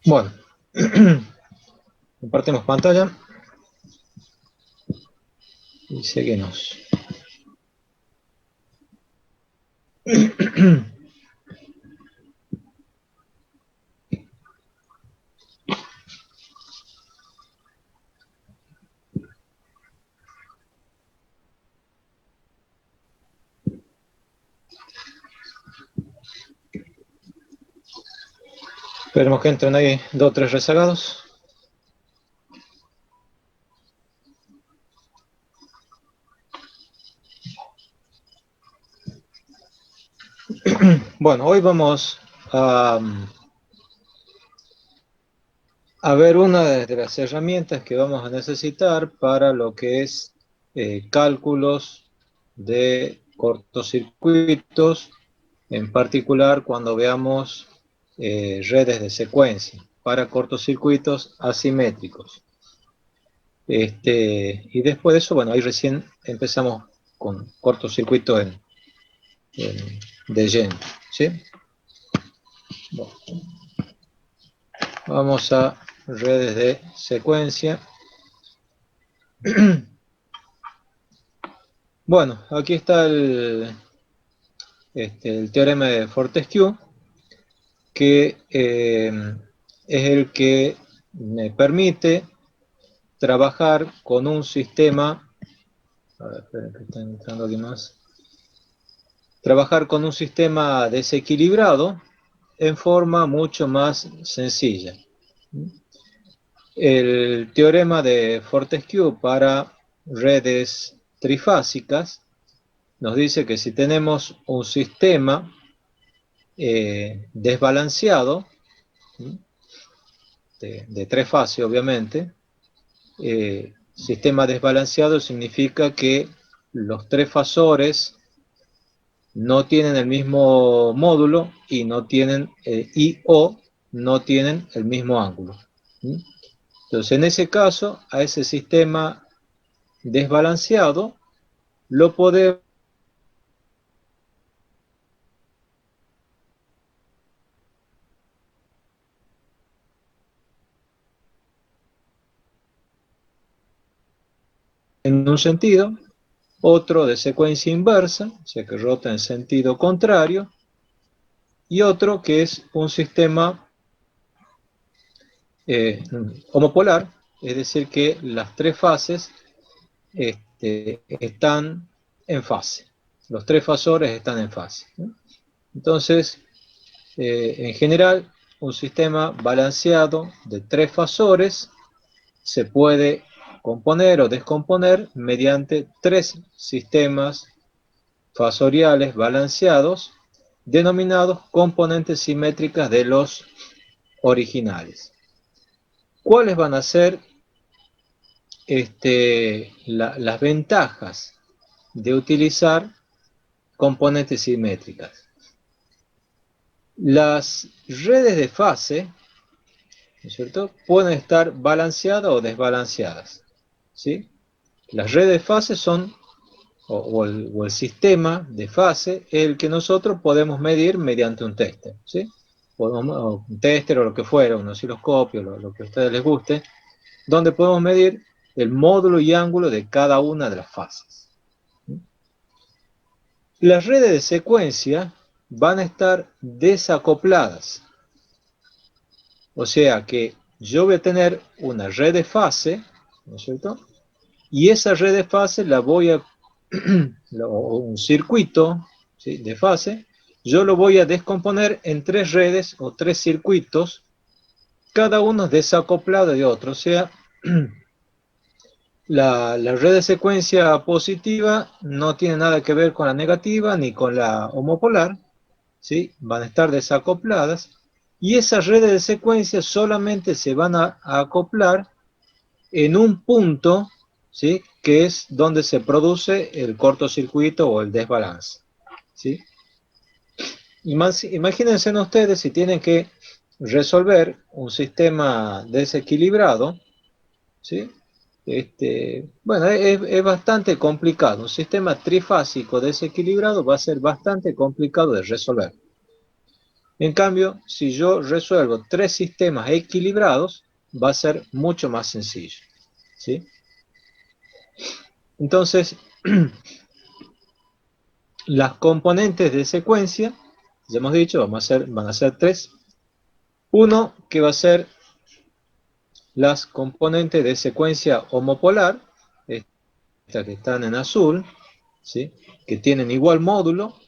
Bueno, compartimos pantalla y seguimos. Esperemos que entren ahí 2 o 3 rezagados. Bueno, hoy vamos a ver una de las herramientas que vamos a necesitar para lo que es cálculos de cortocircuitos, en particular cuando veamos redes de secuencia para cortocircuitos asimétricos. Y después de eso, bueno, ahí recién empezamos con cortocircuito de lleno, ¿sí? Bueno, vamos a redes de secuencia. Bueno, aquí está el teorema de Fortescue, que es el que me permite trabajar con un sistema. A ver, esperen que están entrando aquí más. Trabajar con un sistema desequilibrado en forma mucho más sencilla. El teorema de Fortescue para redes trifásicas nos dice que si tenemos un sistema desbalanceado, de tres fases obviamente, sistema desbalanceado significa que los tres fasores no tienen el mismo módulo y no tienen o no tienen el mismo ángulo. Entonces, en ese caso, a ese sistema desbalanceado lo podemos en un sentido, otro de secuencia inversa, o sea que rota en sentido contrario, y otro que es un sistema homopolar, es decir, que las tres fases están en fase. Los tres fasores están en fase. Entonces, en general, un sistema balanceado de tres fasores se puede componer o descomponer mediante tres sistemas fasoriales balanceados denominados componentes simétricas de los originales. ¿Cuáles van a ser las ventajas de utilizar componentes simétricas? Las redes de fase, ¿no es cierto?, pueden estar balanceadas o desbalanceadas, ¿sí? Las redes de fase son, o el sistema de fase, el que nosotros podemos medir mediante un tester, ¿sí? O un tester o lo que fuera, un osciloscopio, lo que a ustedes les guste, donde podemos medir el módulo y ángulo de cada una de las fases. Las redes de secuencia van a estar desacopladas. O sea que yo voy a tener una red de fase, ¿no es cierto? Y esa red de fase la voy a, o un circuito, ¿sí?, de fase, yo lo voy a descomponer en tres redes o tres circuitos, cada uno desacoplado de otro. O sea, la red de secuencia positiva no tiene nada que ver con la negativa ni con la homopolar, ¿sí? Van a estar desacopladas, y esas redes de secuencia solamente se van a acoplar en un punto, ¿sí?, que es donde se produce el cortocircuito o el desbalance, ¿sí? Imagínense ustedes si tienen que resolver un sistema desequilibrado, ¿sí? Bueno, es bastante complicado. Un sistema trifásico desequilibrado va a ser bastante complicado de resolver. En cambio, si yo resuelvo 3 sistemas equilibrados, va a ser mucho más sencillo, ¿sí? Entonces, las componentes de secuencia, ya hemos dicho, van a ser 3. Uno que va a ser las componentes de secuencia homopolar, estas que están en azul, ¿sí? Que tienen igual módulo,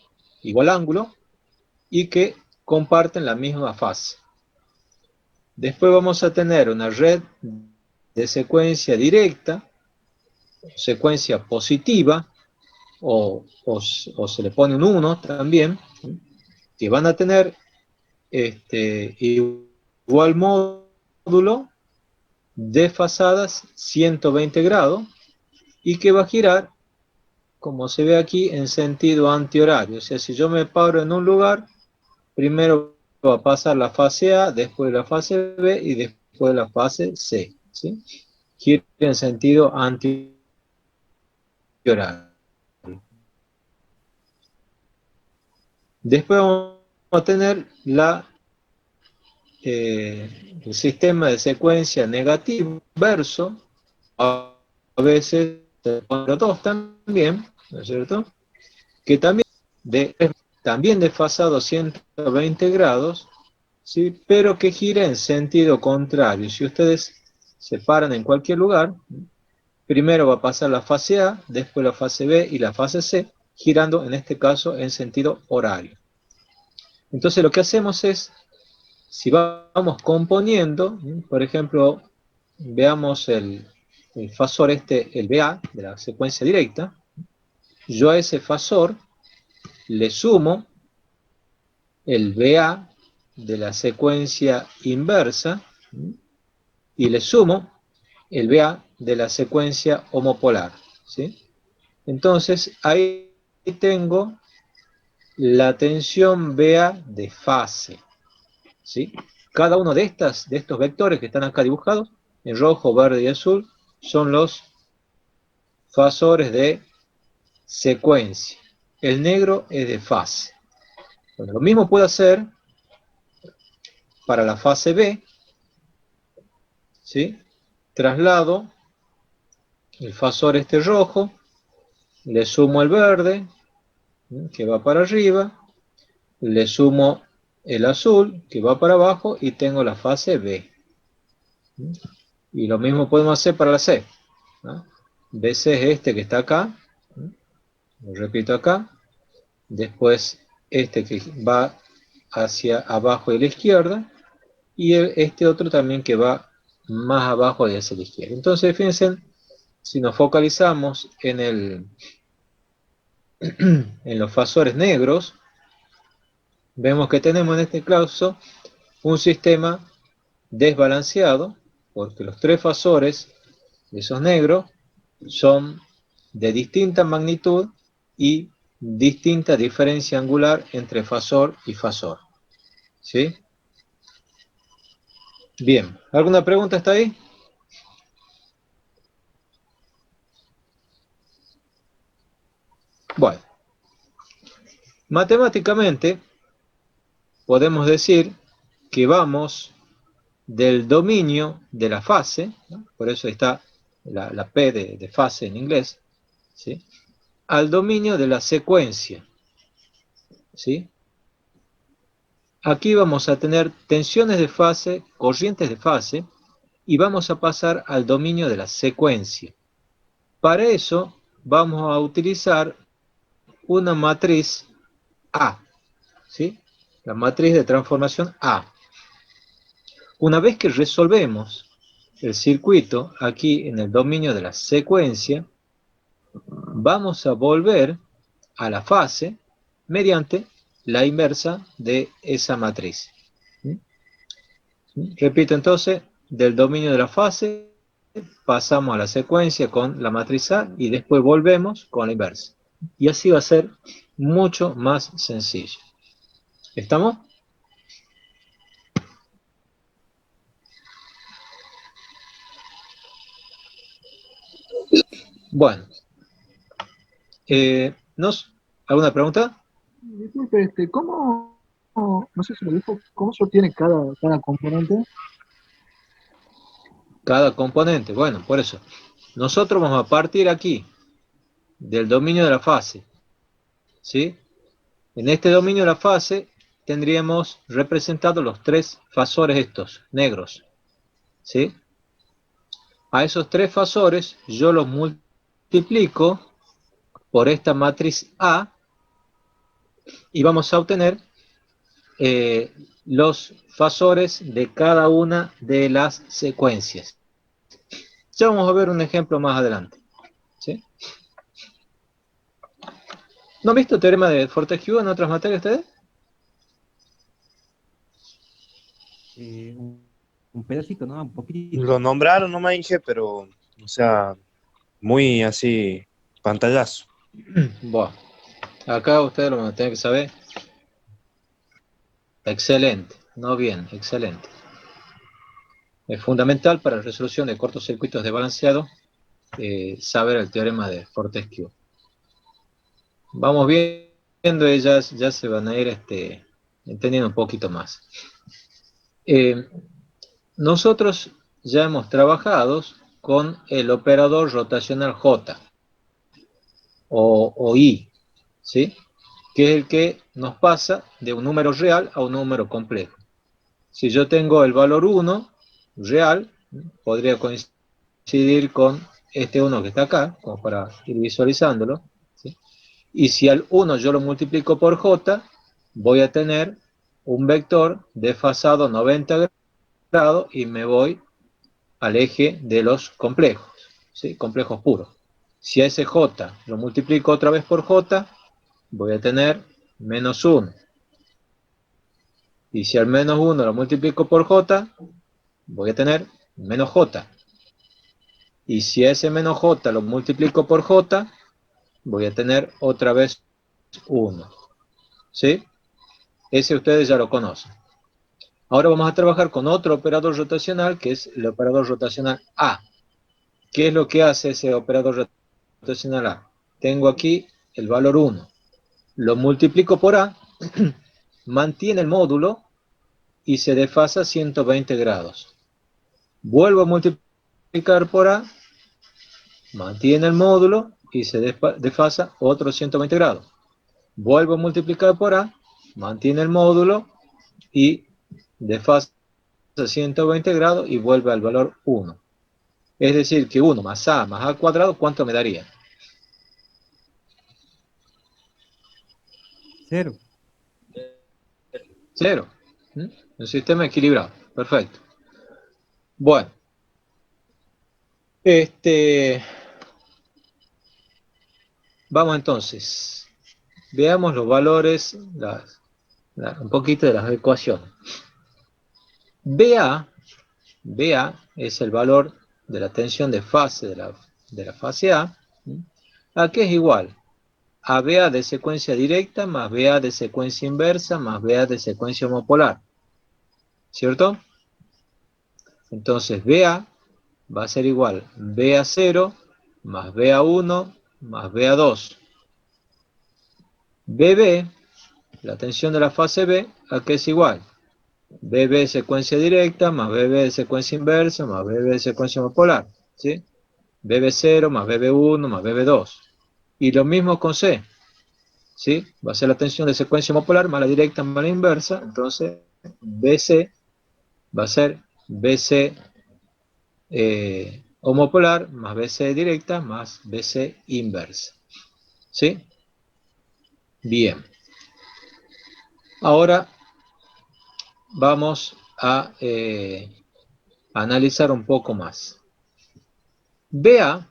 igual ángulo, y que comparten la misma fase. Después vamos a tener una red de secuencia directa, secuencia positiva, o se le pone un 1 también, que van a tener igual módulo, desfasadas 120 grados, y que va a girar, como se ve aquí, en sentido antihorario. O sea, si yo me paro en un lugar, primero va a pasar la fase A, después la fase B y después la fase C, ¿sí? Gira en sentido antihorario. Después vamos a tener el sistema de secuencia negativo verso, a veces se pone los dos también, ¿no es cierto? Que también desfasado 120 grados, ¿sí? Pero que gira en sentido contrario. Si ustedes se paran en cualquier lugar, primero va a pasar la fase A, después la fase B y la fase C, girando en este caso en sentido horario. Entonces lo que hacemos es, si vamos componiendo, por ejemplo, veamos el fasor el BA de la secuencia directa, yo a ese fasor le sumo el BA de la secuencia inversa y le sumo el BA de la secuencia homopolar, ¿sí? Entonces ahí tengo la tensión BA de fase, ¿sí? Cada uno de estos vectores que están acá dibujados, en rojo, verde y azul, son los fasores de secuencia. El negro es de fase. Bueno, lo mismo puedo hacer para la fase B, ¿sí? Traslado el fasor rojo, le sumo el verde, que va para arriba, le sumo el azul, que va para abajo, y tengo la fase B. Y lo mismo podemos hacer para la C, ¿no? BC es este que está acá, lo repito acá, después este que va hacia abajo de la izquierda, y este otro también que va más abajo de hacia la izquierda. Entonces, fíjense, si nos focalizamos en los fasores negros, vemos que tenemos en este caso un sistema desbalanceado, porque los 3 fasores, esos negros, son de distinta magnitud y distinta diferencia angular entre fasor y fasor. ¿Sí? Bien, ¿alguna pregunta hasta ahí? Bueno, matemáticamente podemos decir que vamos del dominio de la fase, ¿no? Por eso está la P de fase en inglés, ¿sí? Al dominio de la secuencia, ¿sí? Aquí vamos a tener tensiones de fase, corrientes de fase, y vamos a pasar al dominio de la secuencia. Para eso vamos a utilizar una matriz A, ¿sí? La matriz de transformación A. Una vez que resolvemos el circuito aquí en el dominio de la secuencia, vamos a volver a la fase mediante la inversa de esa matriz. Repito entonces, del dominio de la fase pasamos a la secuencia con la matriz A y después volvemos con la inversa. Y así va a ser mucho más sencillo. ¿Estamos? Bueno, ¿alguna pregunta? Disculpe, ¿cómo? no sé si lo dijo, cómo se obtiene cada componente. Cada componente, bueno, por eso. Nosotros vamos a partir aquí, del dominio de la fase, ¿sí? En este dominio de la fase tendríamos representados los tres fasores estos, negros, ¿sí? A esos tres fasores yo los multiplico por esta matriz A y vamos a obtener los fasores de cada una de las secuencias. Ya vamos a ver un ejemplo más adelante, ¿sí? ¿No han visto teorema de Fortescue en otras materias ustedes? Un pedacito, ¿no? Un poquitito. Lo nombraron, no me dije, pero, o sea, muy así, pantallazo. Bueno, acá ustedes lo van a tener que saber. Excelente, no bien, excelente. Es fundamental para la resolución de cortocircuitos de balanceado saber el teorema de Fortescue. Vamos viendo, ellas ya se van a ir entendiendo un poquito más. Nosotros ya hemos trabajado con el operador rotacional J o I, ¿sí? Que es el que nos pasa de un número real a un número complejo. Si yo tengo el valor 1 real, podría coincidir con este 1 que está acá, como para ir visualizándolo, ¿sí? Y si al 1 yo lo multiplico por j, voy a tener un vector desfasado 90 grados y me voy al eje de los complejos, ¿sí? Complejos puros. Si a ese j lo multiplico otra vez por j, voy a tener menos 1. Y si al menos 1 lo multiplico por j, voy a tener menos j. Y si ese menos j lo multiplico por j, voy a tener otra vez 1. ¿Sí? Ese ustedes ya lo conocen. Ahora vamos a trabajar con otro operador rotacional, que es el operador rotacional A. ¿Qué es lo que hace ese operador rotacional A? Tengo aquí el valor 1. Lo multiplico por A, mantiene el módulo y se desfasa 120 grados. Vuelvo a multiplicar por A, mantiene el módulo y se desfasa otros 120 grados. Vuelvo a multiplicar por A, mantiene el módulo y desfasa 120 grados y vuelve al valor 1. Es decir, que 1 más A cuadrado, ¿cuánto me daría? 0. 0. Un sistema equilibrado. Perfecto. Bueno. Vamos entonces. Veamos los valores, un poquito de las ecuaciones. BA es el valor de la tensión de fase de la fase A. ¿A qué es igual? A BA de secuencia directa más BA de secuencia inversa más BA de secuencia homopolar. ¿Cierto? Entonces BA va a ser igual BA0 más BA1 más BA2. BB, la tensión de la fase B, ¿a qué es igual? BB de secuencia directa más BB de secuencia inversa más BB de secuencia homopolar. ¿Sí? BB0 más BB1 más BB2. Y lo mismo con C. ¿Sí? Va a ser la tensión de secuencia homopolar más la directa más la inversa. Entonces, BC va a ser BC homopolar más BC directa más BC inversa. ¿Sí? Bien. Ahora vamos a analizar un poco más. BA,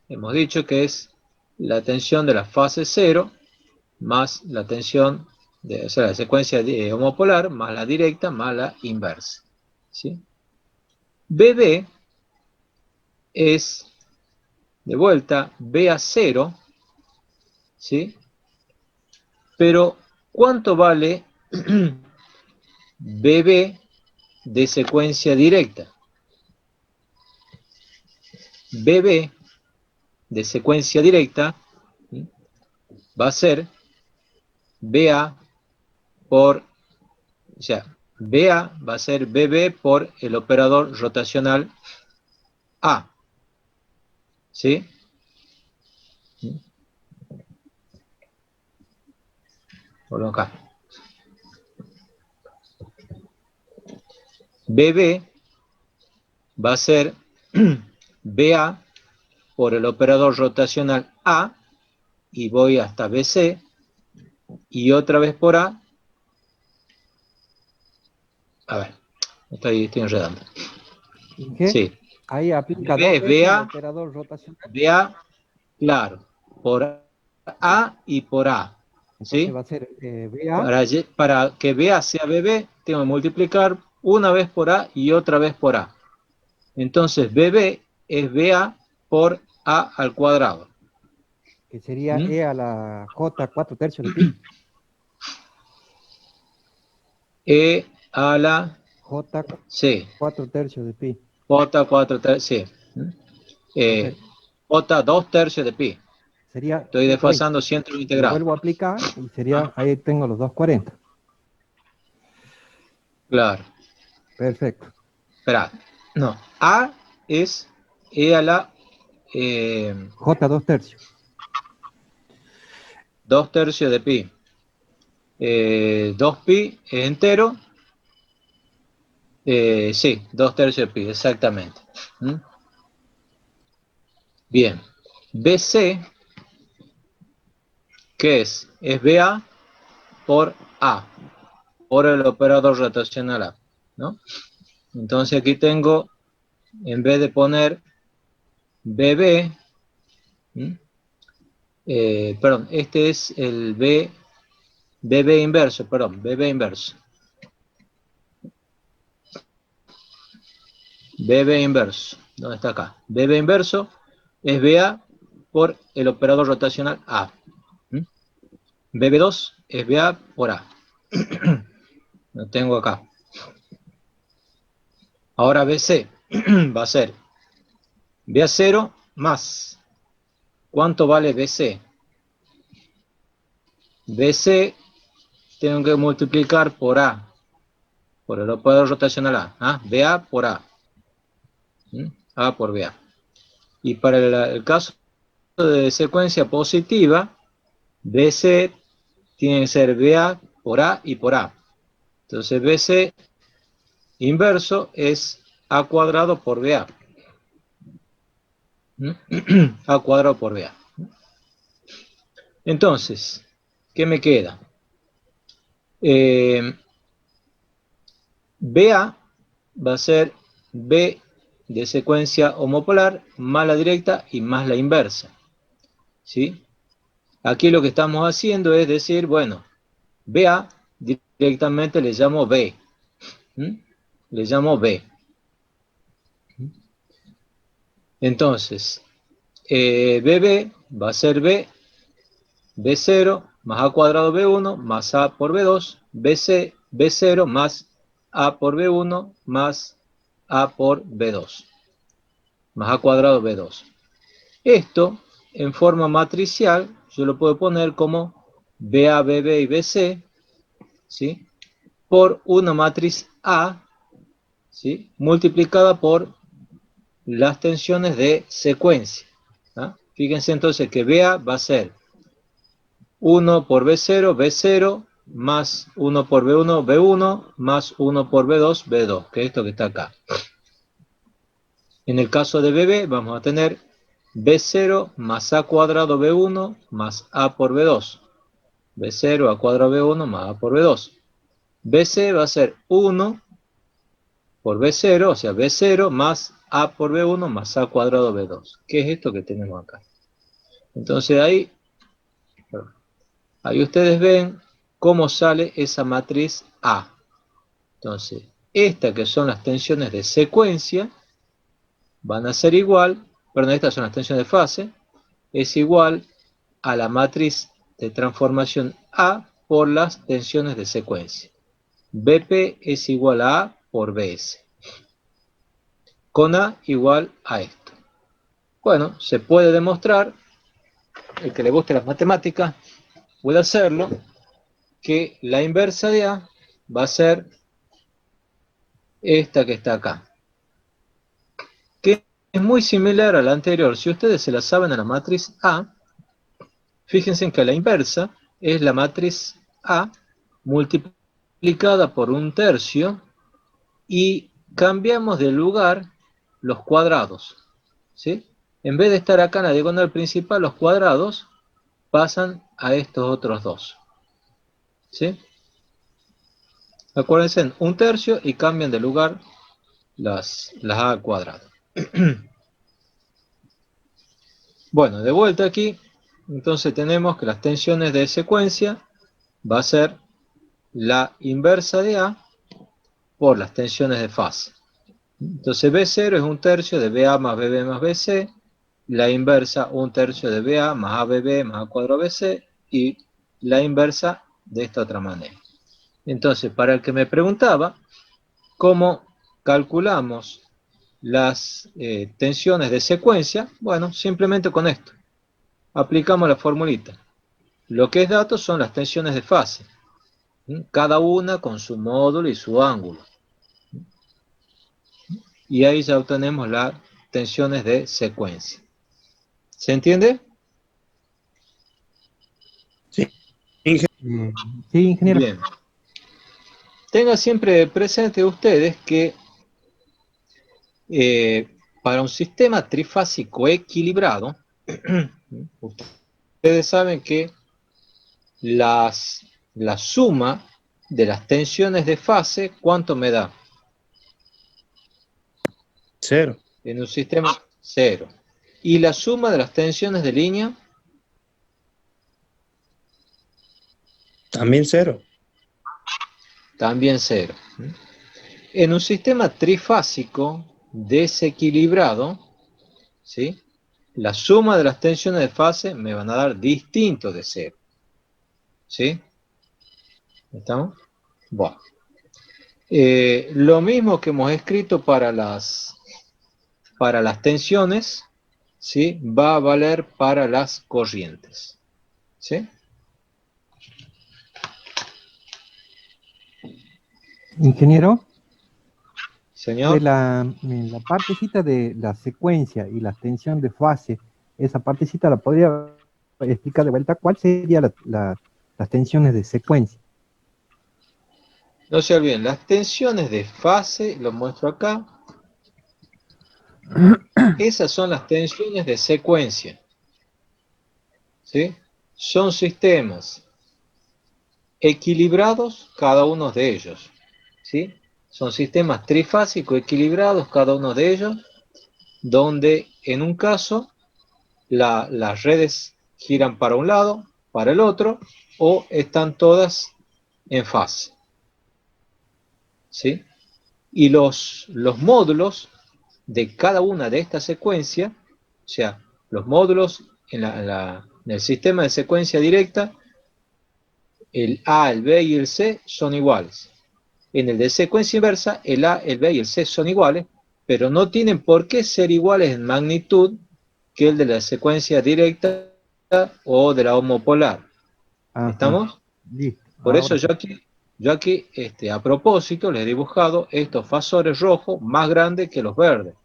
hemos dicho que es la tensión de la fase 0 más la tensión de, o sea, la secuencia homopolar más la directa más la inversa. ¿Sí? BB es, de vuelta, BA0, ¿sí? Pero, ¿cuánto vale BB de secuencia directa? BB de secuencia directa, ¿sí?, va a ser BA por O sea, BA va a ser BB por el operador rotacional A. ¿Sí? Por acá. BB va a ser BA por el operador rotacional A y voy hasta BC y otra vez por A. A ver, estoy enredando. ¿Qué? Sí. Ahí aplica BB dos es veces el BA, operador rotacional. BA, claro, por A y por A. Entonces ¿Sí? va a ser BA. Para que BA sea BB, tengo que multiplicar una vez por A y otra vez por A. Entonces, BB es BA por A al cuadrado. Que sería ¿Mm? E a la J 4 tercios de pi. E a la J C. 4 tercios de pi. J 4 tercios, sí. Perfecto. J 2 tercios de pi. Sería, Estoy voy, desfasando centro lo integral. vuelvo a aplicar y sería, ahí tengo los 240. Claro. Perfecto. Espera. No. A es E a la J 2 tercios. 2 tercios de pi. 2 pi es entero. Sí, 2 tercios de pi, exactamente. ¿Mm? Bien. BC, ¿qué es? Es BA por A, por el operador rotacional A, ¿no? Entonces aquí tengo, en vez de poner BB, perdón, este es el BB inverso, perdón, BB inverso. BB inverso, ¿dónde está acá? BB inverso es BA por el operador rotacional A. BB2 es BA por A. Lo tengo acá. Ahora BC va a ser BA0 más. ¿Cuánto vale BC? BC tengo que multiplicar por A, por el operador rotacional A. ¿Ah? BA por A. A por BA. Y para el caso de secuencia positiva, BC tiene que ser BA por A y por A. Entonces BC inverso es A cuadrado por BA. A cuadrado por BA. Entonces, ¿qué me queda? BA va a ser B de secuencia homopolar más la directa y más la inversa. ¿Sí? Aquí lo que estamos haciendo es decir, bueno, BA directamente le llamo B. Le llamo B. Entonces, BB va a ser B, B0 más A cuadrado B1 más A por B2, BC, B0 más A por B1 más A por B2, más A cuadrado B2. Esto, en forma matricial, yo lo puedo poner como BA, BB y BC, ¿sí? Por una matriz A, ¿sí? Multiplicada por las tensiones de secuencia. ¿Ah? Fíjense entonces que BA va a ser 1 por B0, B0, más 1 por B1, B1, más 1 por B2, B2, que es esto que está acá. En el caso de BB vamos a tener B0 más A cuadrado B1 más A por B2. B0 A cuadrado B1 más A por B2. BC va a ser 1 por B0, o sea, B0 más A por B1 más A cuadrado B2. ¿Qué es esto que tenemos acá? Entonces ahí ustedes ven cómo sale esa matriz A. Entonces, estas que son las tensiones de secuencia van a ser igual, perdón, estas son las tensiones de fase, es igual a la matriz de transformación A por las tensiones de secuencia. BP es igual a A por BS. Con A igual a esto. Bueno, se puede demostrar, el que le guste las matemáticas puede hacerlo, que la inversa de A va a ser esta que está acá, que es muy similar a la anterior. Si ustedes se la saben a la matriz A, fíjense que la inversa es la matriz A multiplicada por 1/3 y cambiamos de lugar los cuadrados, ¿sí? En vez de estar acá en la diagonal principal, los cuadrados pasan a estos otros dos, ¿sí? Acuérdense, 1/3 y cambian de lugar las A al cuadrado. Bueno, de vuelta aquí, entonces tenemos que las tensiones de secuencia va a ser la inversa de A por las tensiones de fase. Entonces B0 es 1/3 de BA más BB más BC, la inversa 1/3 de BA más ABB más A cuadrado BC, y la inversa de esta otra manera. Entonces, para el que me preguntaba cómo calculamos las tensiones de secuencia, bueno, simplemente con esto. Aplicamos la formulita. Lo que es datos son las tensiones de fase, cada una con su módulo y su ángulo. Y ahí ya obtenemos las tensiones de secuencia. ¿Se entiende? Sí, Sí, ingeniero. Bien. Tengan siempre presente ustedes que para un sistema trifásico equilibrado, ustedes saben que la suma de las tensiones de fase, ¿cuánto me da? 0. En un sistema 0. ¿Y la suma de las tensiones de línea? También 0. También 0. En un sistema trifásico desequilibrado, ¿sí?, la suma de las tensiones de fase me van a dar distinto de 0. ¿Sí? ¿Estamos? Bueno. Lo mismo que hemos escrito para las tensiones, ¿sí?, va a valer para las corrientes. ¿Sí? Ingeniero, Señor. en la partecita de la secuencia y la tensión de fase, esa partecita la podría explicar de vuelta. ¿Cuál sería las tensiones de secuencia? No se olviden, las tensiones de fase, lo muestro acá. Esas son las tensiones de secuencia. ¿Sí? Son sistemas equilibrados, cada uno de ellos. ¿Sí? Son sistemas trifásicos equilibrados, cada uno de ellos, donde en un caso las redes giran para un lado, para el otro, o están todas en fase. ¿Sí? Y los módulos de cada una de estas secuencias, o sea, los módulos en el sistema de secuencia directa, el A, el B y el C son iguales. En el de secuencia inversa, el A, el B y el C son iguales, pero no tienen por qué ser iguales en magnitud que el de la secuencia directa o de la homopolar. Ajá. ¿Estamos? Listo. Por Ahora eso yo aquí a propósito les he dibujado estos fasores rojos más grandes que los verdes.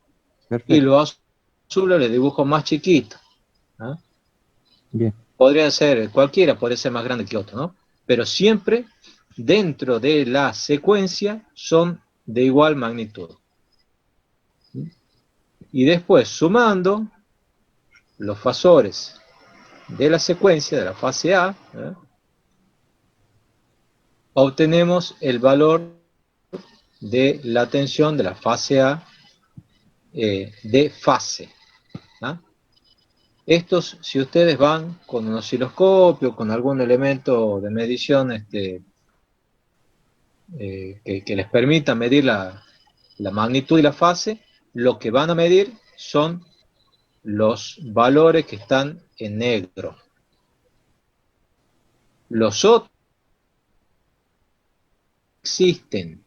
perfecto. Y los azules les dibujo más chiquitos. ¿Ah? Bien. Podrían ser, cualquiera podría ser más grande que otro, ¿no? Pero siempre dentro de la secuencia son de igual magnitud. Y después, sumando los fasores de la secuencia, de la fase A, obtenemos el valor de la tensión de la fase A de fase. ¿Ah? Estos, si ustedes van con un osciloscopio, con algún elemento de medición que les permita medir la magnitud y la fase, lo que van a medir son los valores que están en negro. Los otros existen.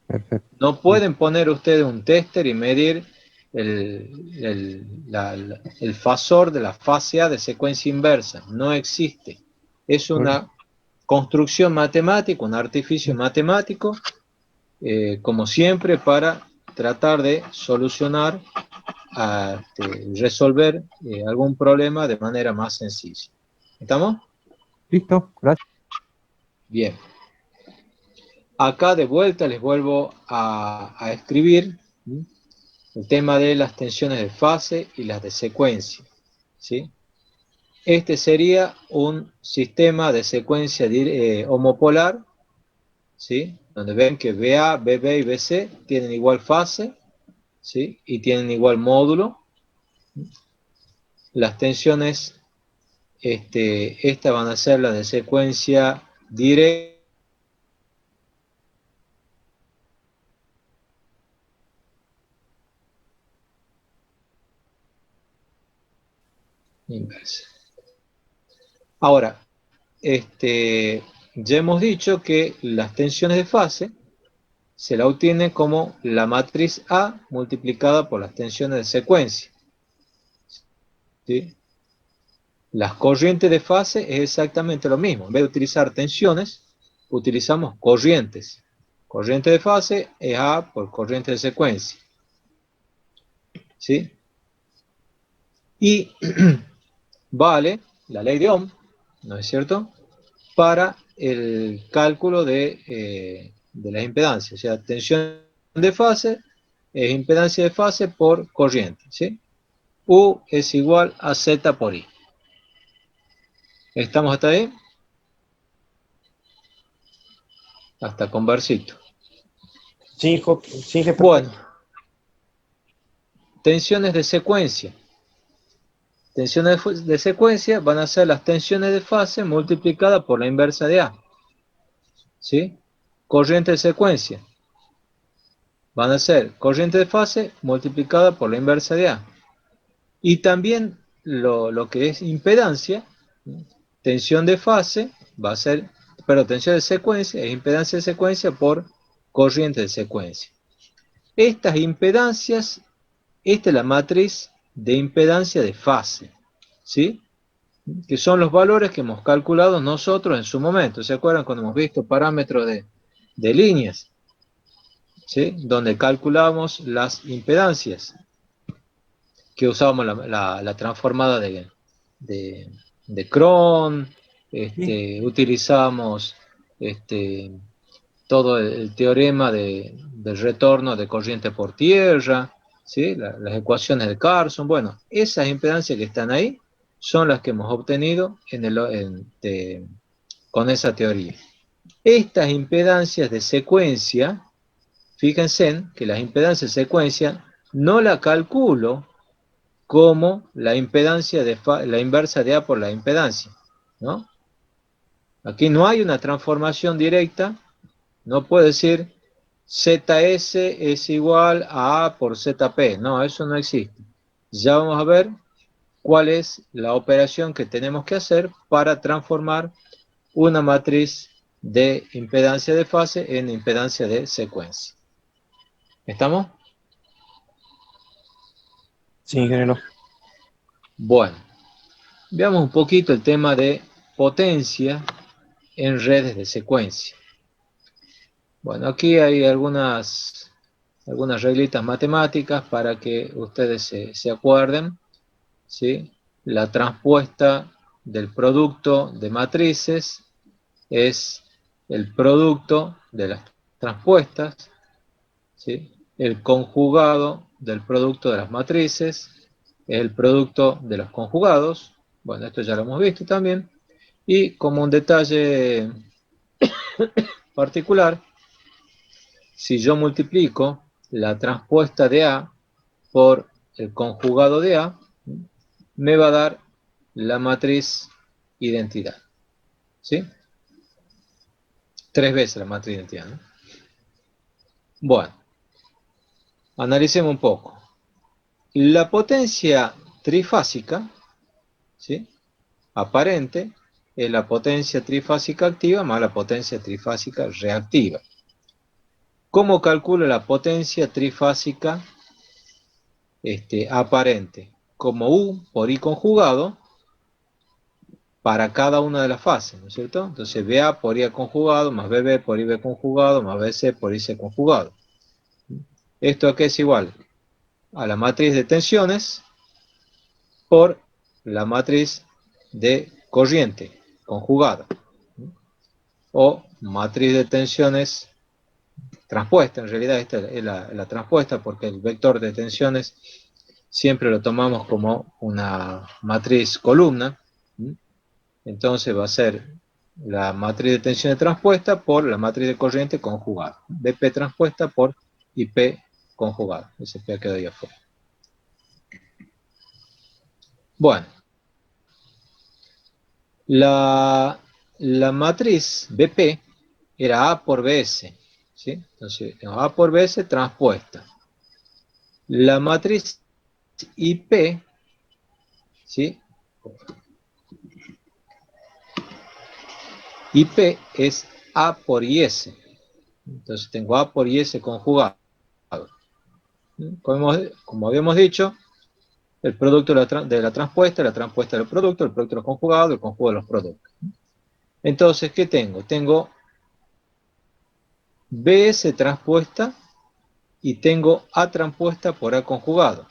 Perfecto. No pueden poner ustedes un tester y medir el fasor de la fase A de secuencia inversa. No existe. Es una construcción matemática, un artificio matemático, como siempre, para tratar de solucionar, resolver algún problema de manera más sencilla. ¿Estamos? Listo, gracias. Bien. Acá de vuelta les vuelvo a escribir el tema de las tensiones de fase y las de secuencia, ¿sí? Este sería un sistema de secuencia homopolar, ¿sí? Donde ven que BA, BB y BC tienen igual fase, ¿sí? Y tienen igual módulo. Las tensiones, estas van a ser las de secuencia directa. Inversa. Ahora, ya hemos dicho que las tensiones de fase se la obtiene como la matriz A multiplicada por las tensiones de secuencia, ¿sí? Las corrientes de fase es exactamente lo mismo. En vez de utilizar tensiones, utilizamos corrientes. Corriente de fase es A por corriente de secuencia, ¿sí? Y vale la ley de Ohm, ¿no es cierto?, para el cálculo de las impedancias. O sea, tensión de fase es impedancia de fase por corriente, ¿sí? U es igual a Z por I. ¿Estamos hasta ahí? Hasta con versito. Sí, sí, jefe. Bueno, tensiones de secuencia. Tensiones de secuencia van a ser las tensiones de fase multiplicadas por la inversa de A, ¿sí? Corriente de secuencia van a ser corriente de fase multiplicada por la inversa de A. Y también lo que es impedancia, tensión de fase va a ser, pero tensión de secuencia es impedancia de secuencia por corriente de secuencia. Estas impedancias, esta es la matriz de impedancia de fase, ¿sí? Que son los valores que hemos calculado nosotros en su momento. ¿Se acuerdan cuando hemos visto parámetros de líneas? ¿Sí? Donde calculamos las impedancias, que usábamos la transformada de Cron, utilizamos todo el teorema del retorno de corriente por tierra, ¿sí? Las ecuaciones de Carson. Bueno, esas impedancias que están ahí son las que hemos obtenido con esa teoría. Estas impedancias de secuencia, fíjense que las impedancias de secuencia no la calculo como la impedancia la inversa de A por la impedancia, ¿no? Aquí no hay una transformación directa, no puedo decir ZS es igual a A por ZP, no, eso no existe. Ya vamos a ver cuál es la operación que tenemos que hacer para transformar una matriz de impedancia de fase en impedancia de secuencia. ¿Estamos? Sí, ingeniero. Bueno, veamos un poquito el tema de potencia en redes de secuencia. Bueno, aquí hay algunas reglitas matemáticas para que ustedes se acuerden, ¿sí? La transpuesta del producto de matrices es el producto de las transpuestas, ¿sí? El conjugado del producto de las matrices es el producto de los conjugados. Bueno, esto ya lo hemos visto también. Y como un detalle particular, si yo multiplico la transpuesta de A por el conjugado de A, me va a dar la matriz identidad, ¿sí? 3 veces la matriz identidad, ¿no? Bueno, analicemos un poco. La potencia trifásica, ¿sí?, aparente es la potencia trifásica activa más la potencia trifásica reactiva. ¿Cómo calculo la potencia trifásica aparente? Como U por I conjugado, para cada una de las fases, ¿no es cierto? Entonces BA por IA conjugado, más BB por IB conjugado, más BC por IC conjugado. ¿Esto a qué es igual? A la matriz de tensiones por la matriz de corriente conjugada. O matriz de tensiones transpuesta. En realidad esta es la transpuesta porque el vector de tensiones siempre lo tomamos como una matriz columna. Entonces va a ser la matriz de tensiones transpuesta por la matriz de corriente conjugada. BP transpuesta por IP conjugada. Ese P quedó ahí afuera. Bueno, la matriz BP era A por BS, ¿sí? Entonces, A por BS transpuesta. La matriz IP, ¿sí? IP es A por IS. Entonces tengo A por IS conjugado. Como habíamos dicho, el producto de la transpuesta del producto, el producto de los conjugados, el conjugado de los productos. Entonces, ¿qué tengo? Tengo BS transpuesta y tengo A transpuesta por A conjugado.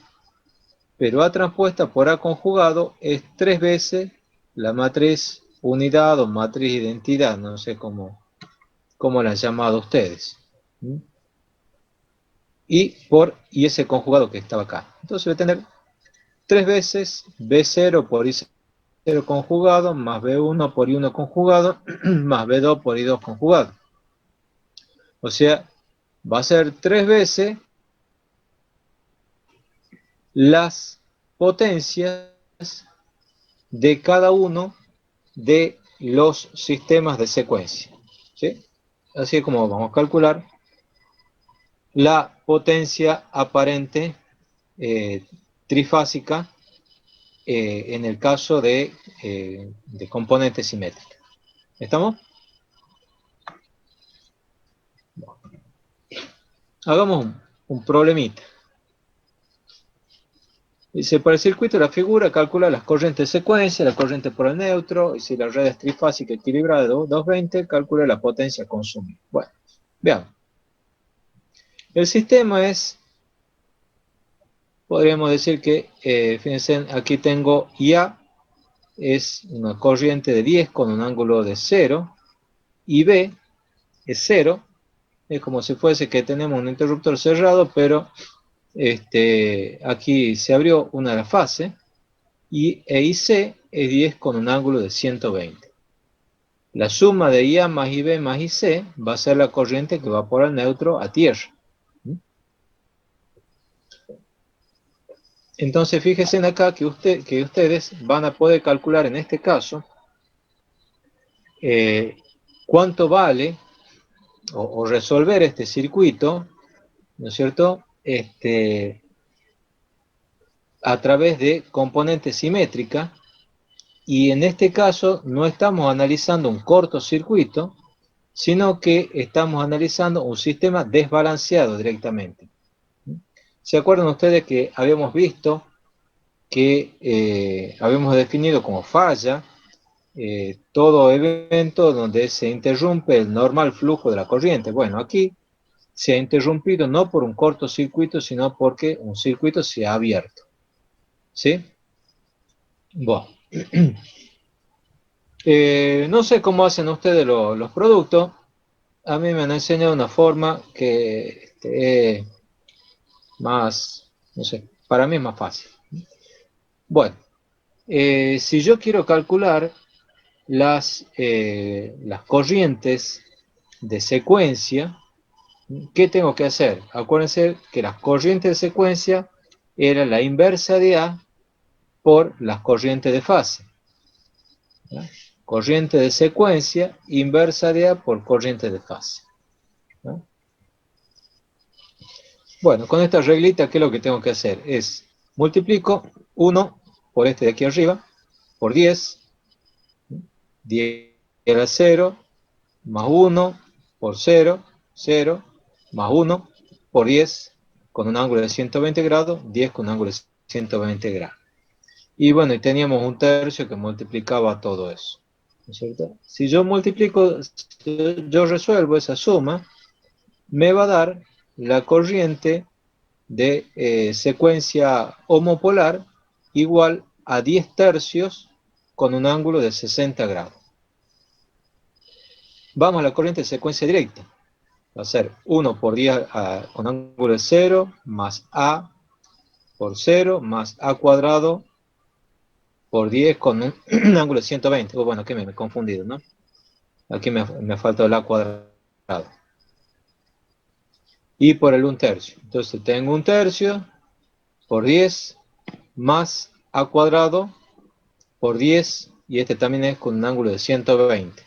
Pero A transpuesta por A conjugado es 3 veces la matriz unidad o matriz identidad, no sé cómo la han llamado ustedes. Y ese conjugado que estaba acá. Entonces voy a tener 3 veces B0 por I0 conjugado, más B1 por I1 conjugado, más B2 por I2 conjugado. O sea, va a ser 3 veces las potencias de cada uno de los sistemas de secuencia. ¿Sí? Así es como vamos a calcular la potencia aparente trifásica en el caso de componentes simétricas. ¿Estamos? Hagamos un problemita. Dice, para el circuito de la figura, calcula las corrientes de secuencia, la corriente por el neutro, y si la red es trifásica equilibrada de 220, calcula la potencia consumida. Bueno, veamos. El sistema es, podríamos decir que, fíjense, aquí tengo IA, es una corriente de 10 con un ángulo de 0, y B es 0, es como si fuese que tenemos un interruptor cerrado, pero aquí se abrió una de las fases, y IC es 10 con un ángulo de 120. La suma de IA más IB más IC va a ser la corriente que va por el neutro a tierra. Entonces fíjense en acá que ustedes van a poder calcular en este caso cuánto vale o resolver este circuito, ¿no es cierto? A través de componentes simétricas, y en este caso no estamos analizando un cortocircuito, sino que estamos analizando un sistema desbalanceado directamente. ¿Se acuerdan ustedes que habíamos visto que habíamos definido como falla todo evento donde se interrumpe el normal flujo de la corriente? Bueno, aquí se ha interrumpido no por un cortocircuito, sino porque un circuito se ha abierto. ¿Sí? Bueno. No sé cómo hacen ustedes los productos. A mí me han enseñado una forma que más, no sé, para mí es más fácil. Bueno, si yo quiero calcular las corrientes de secuencia, ¿qué tengo que hacer? Acuérdense que las corrientes de secuencia era la inversa de A por las corrientes de fase. ¿Ya? Corriente de secuencia inversa de A por corriente de fase. ¿No? Bueno, con esta reglita, ¿qué es lo que tengo que hacer? Es multiplico 1 por este de aquí arriba, por 10, 10 a la 0, más 1 por 0, 0, más 1 por 10, con un ángulo de 120 grados, 10 con un ángulo de 120 grados. Y bueno, y teníamos un tercio que multiplicaba todo eso, ¿no es cierto? Si yo multiplico, si yo resuelvo esa suma, me va a dar la corriente de secuencia homopolar igual a 10 tercios con un ángulo de 60 grados. Vamos a la corriente de secuencia directa. Va a ser 1 por 10 con ángulo de 0 más A por 0 más A cuadrado por 10 con un ángulo de 120. Bueno, aquí me he confundido, ¿no? Aquí me falta el A cuadrado. Y por el 1/3. Entonces tengo 1/3 por 10 más A cuadrado por 10, y este también es con un ángulo de 120.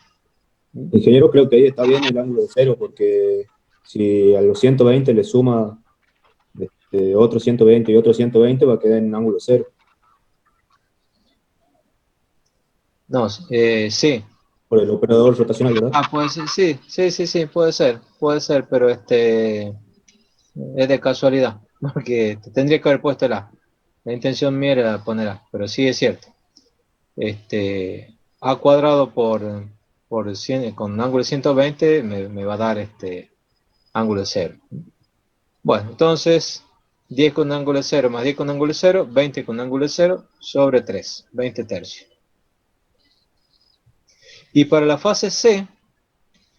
Ingeniero, creo que ahí está bien el ángulo de cero, porque si a los 120 le suma otro 120 y otro 120, va a quedar en ángulo cero. No, sí. Por el operador rotacional, ¿verdad? Ah, pues sí, puede ser, pero es de casualidad, porque tendría que haber puesto el A. La intención mía era poner A, pero sí es cierto. A cuadrado por 100, con ángulo de 120 me va a dar ángulo de 0. Bueno, entonces 10 con ángulo de 0 más 10 con ángulo de 0, 20 con ángulo de 0 sobre 3, 20 tercios. Y para la fase C,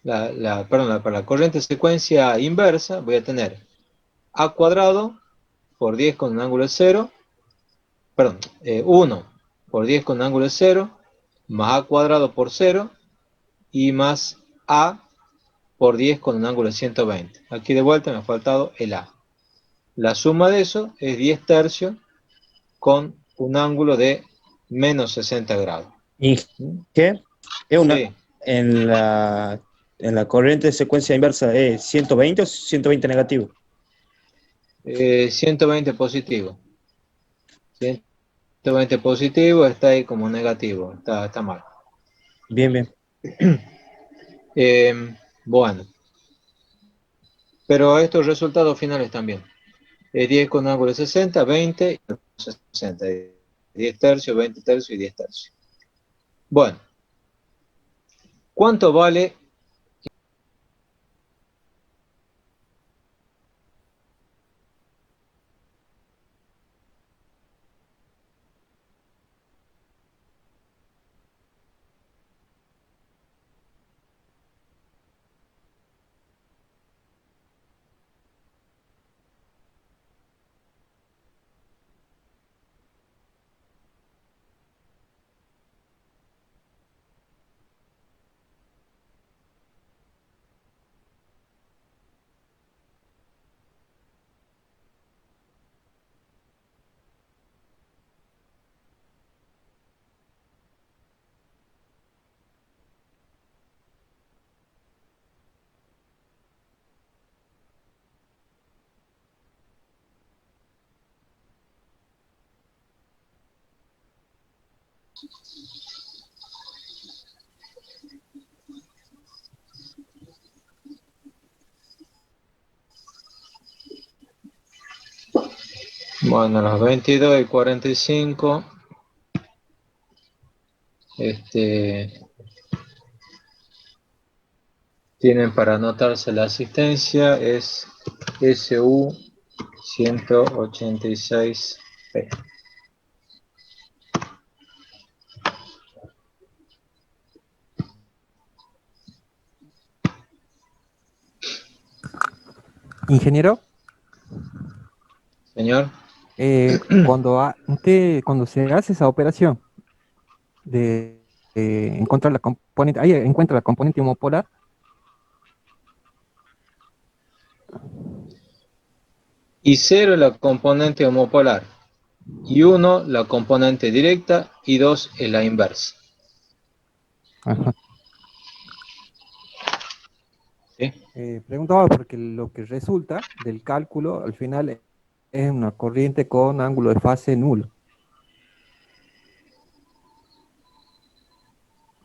perdón, para la corriente secuencia inversa, voy a tener A cuadrado por 10 con un ángulo de 0, perdón, 1 por 10 con un ángulo de 0, más A cuadrado por 0, y más A por 10 con un ángulo de 120. Aquí de vuelta me ha faltado el A. La suma de eso es 10 tercios con un ángulo de menos 60 grados. ¿Y qué? Es una, Sí. en la corriente de secuencia inversa, ¿es 120 o 120 negativo? 120 positivo. 120 positivo está ahí como negativo. Está mal. Bien, bien. Bueno. Pero estos resultados finales también. 10 con ángulo de 60, 20, 60. 10 tercios, 20 tercios y 10 tercios. Bueno. ¿Cuánto vale? Bueno, las 22 y 45. Tienen para anotarse la asistencia, es SU 186P. Ingeniero, Señor, cuando se hace esa operación de encontrar la componente, ahí encuentra la componente homopolar. y 0 la componente homopolar, y 1 la componente directa, y 2 es la inversa. Ajá. ¿Sí? Preguntaba porque lo que resulta del cálculo al final es una corriente con ángulo de fase nulo.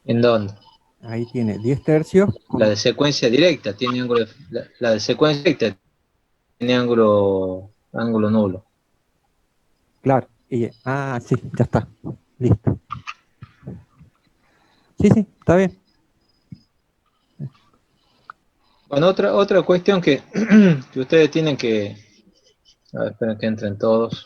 ¿En dónde? Ahí tiene 10 tercios. La de secuencia directa tiene ángulo, la de secuencia directa tiene ángulo nulo. Claro, Sí, ya está. Listo. Sí, está bien. Bueno, otra cuestión que, que ustedes tienen que... A ver, esperen que entren todos.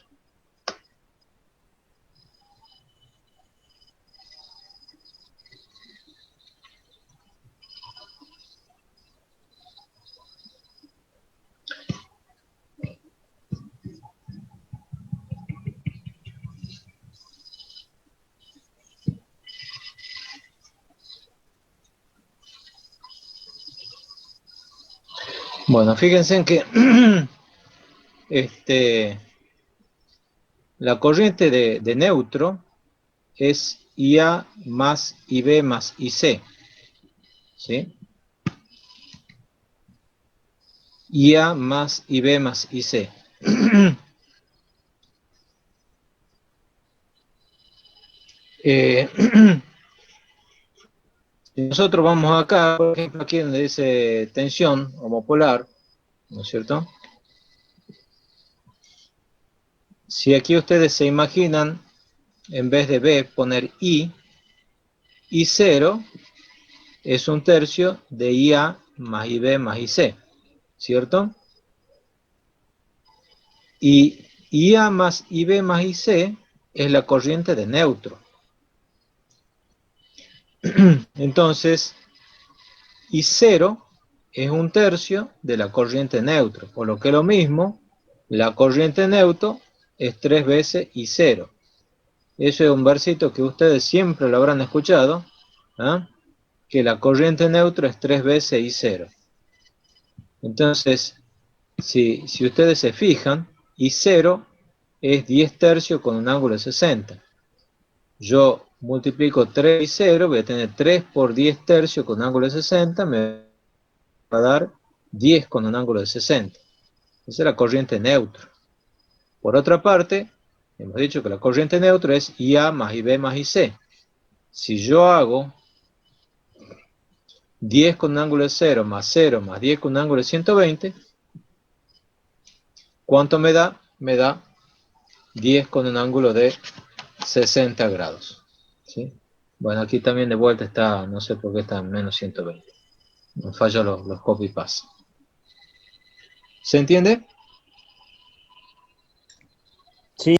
Bueno, fíjense en que la corriente de neutro es IA más IB más IC. ¿Sí? IA más IB más IC. Si nosotros vamos acá, por ejemplo, aquí donde dice tensión homopolar, ¿no es cierto? Si aquí ustedes se imaginan, en vez de B poner I0 es un tercio de IA más IB más IC, ¿cierto? Y IA más IB más IC es la corriente de neutro. Entonces, I0 es un tercio de la corriente neutro, por lo que lo mismo, la corriente neutro es 3 veces I0. Eso es un versito que ustedes siempre lo habrán escuchado, ¿eh? Que la corriente neutro es 3 veces I0. Entonces, si ustedes se fijan, I0 es 10 tercios con un ángulo de 60. Yo multiplico 3 y 0, voy a tener 3 por 10 tercios con un ángulo de 60, me va a dar 10 con un ángulo de 60. Esa es la corriente neutra. Por otra parte, hemos dicho que la corriente neutra es IA más IB más IC. Si yo hago 10 con un ángulo de 0 más 10 con un ángulo de 120, ¿cuánto me da? Me da 10 con un ángulo de 60 grados. ¿Sí? Bueno, aquí también de vuelta está, no sé por qué está en menos 120. Me fallan los copy-paste. ¿Se entiende? Sí.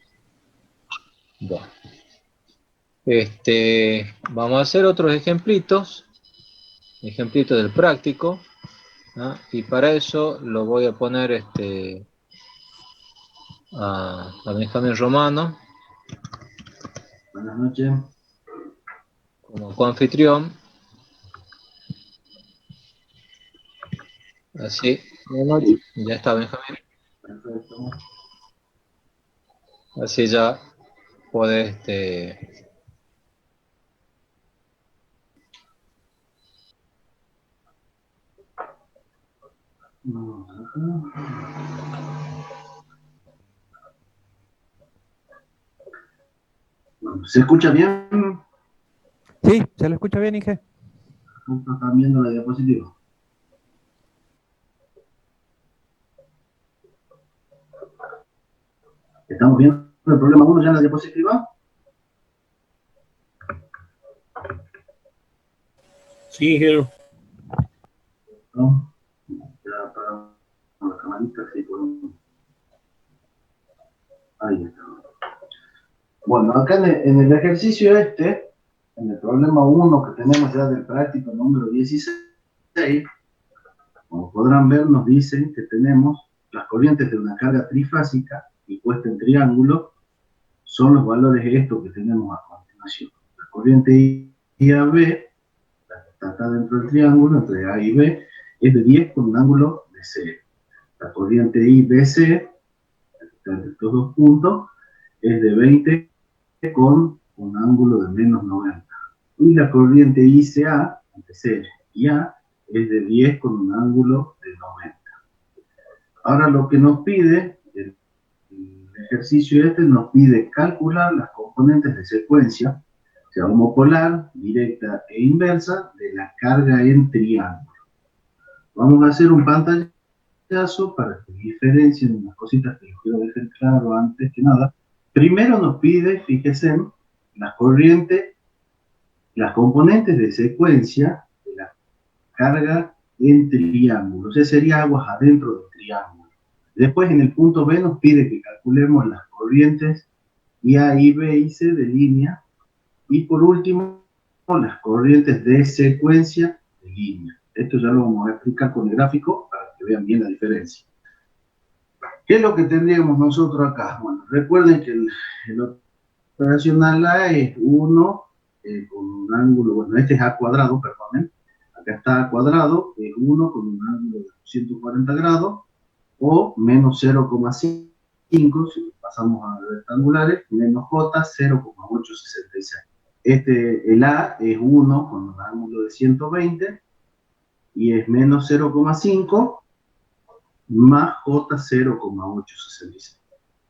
Bueno. Vamos a hacer otros ejemplitos del práctico, ¿no? Y para eso lo voy a poner a Benjamín Romano. Buenas noches. Como coanfitrión. Así. Buenas noches. Ya está Benjamín. Perfecto. Así ya podés Bueno, ¿se escucha bien? Sí, se lo escucha bien, Inge. Justo están viendo la diapositiva. ¿Estamos viendo el problema 1 ya en la diapositiva? Sí, Gero. ¿No? Ya apagamos la camarita, así podemos. Ahí está. Bueno, acá en el ejercicio en el problema 1 que tenemos ya del práctico número 16, como podrán ver, nos dicen que tenemos las corrientes de una carga trifásica y puesta en triángulo, son los valores estos que tenemos a continuación. La corriente IAB, la que está acá dentro del triángulo, entre A y B, es de 10 con un ángulo de 0. La corriente IBC, la que está entre estos dos puntos, es de 20 con un ángulo de menos 90. Y la corriente ICA, entre C y A, es de 10 con un ángulo de 90. Ahora lo que nos pide, el ejercicio nos pide calcular las componentes de secuencia, sea homopolar, directa e inversa, de la carga en triángulo. Vamos a hacer un pantallazo para que diferencien unas cositas que les quiero dejar claro antes que nada. Primero nos pide, fíjense, las corrientes, las componentes de secuencia de la carga en triángulo. Ese sería aguas adentro del triángulo. Después en el punto B nos pide que calculemos las corrientes IA, I, B y C de línea. Y por último, las corrientes de secuencia de línea. Esto ya lo vamos a explicar con el gráfico para que vean bien la diferencia. ¿Qué es lo que tendríamos nosotros acá? Bueno, recuerden que el operacional A es 1 con un ángulo, bueno, este es A cuadrado, perdonen. Acá está A cuadrado, es 1 con un ángulo de 140 grados, o menos 0,5, si pasamos a rectangulares, menos J, 0,866. El A es 1 con un ángulo de 120, y es menos 0,5, más J 0,866.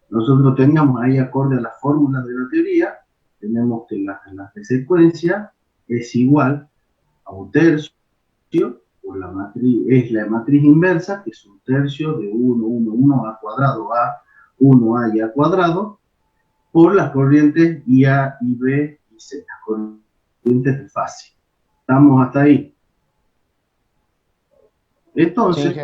Nosotros teníamos ahí, acorde a las fórmulas de la teoría, tenemos que la de secuencia es igual a un tercio por la matriz, es la matriz inversa, que es un tercio de 1, 1, 1, A cuadrado, A, 1A y A cuadrado, por las corrientes IA, IB y C, las corrientes de fase. ¿Estamos hasta ahí? Entonces, Sí.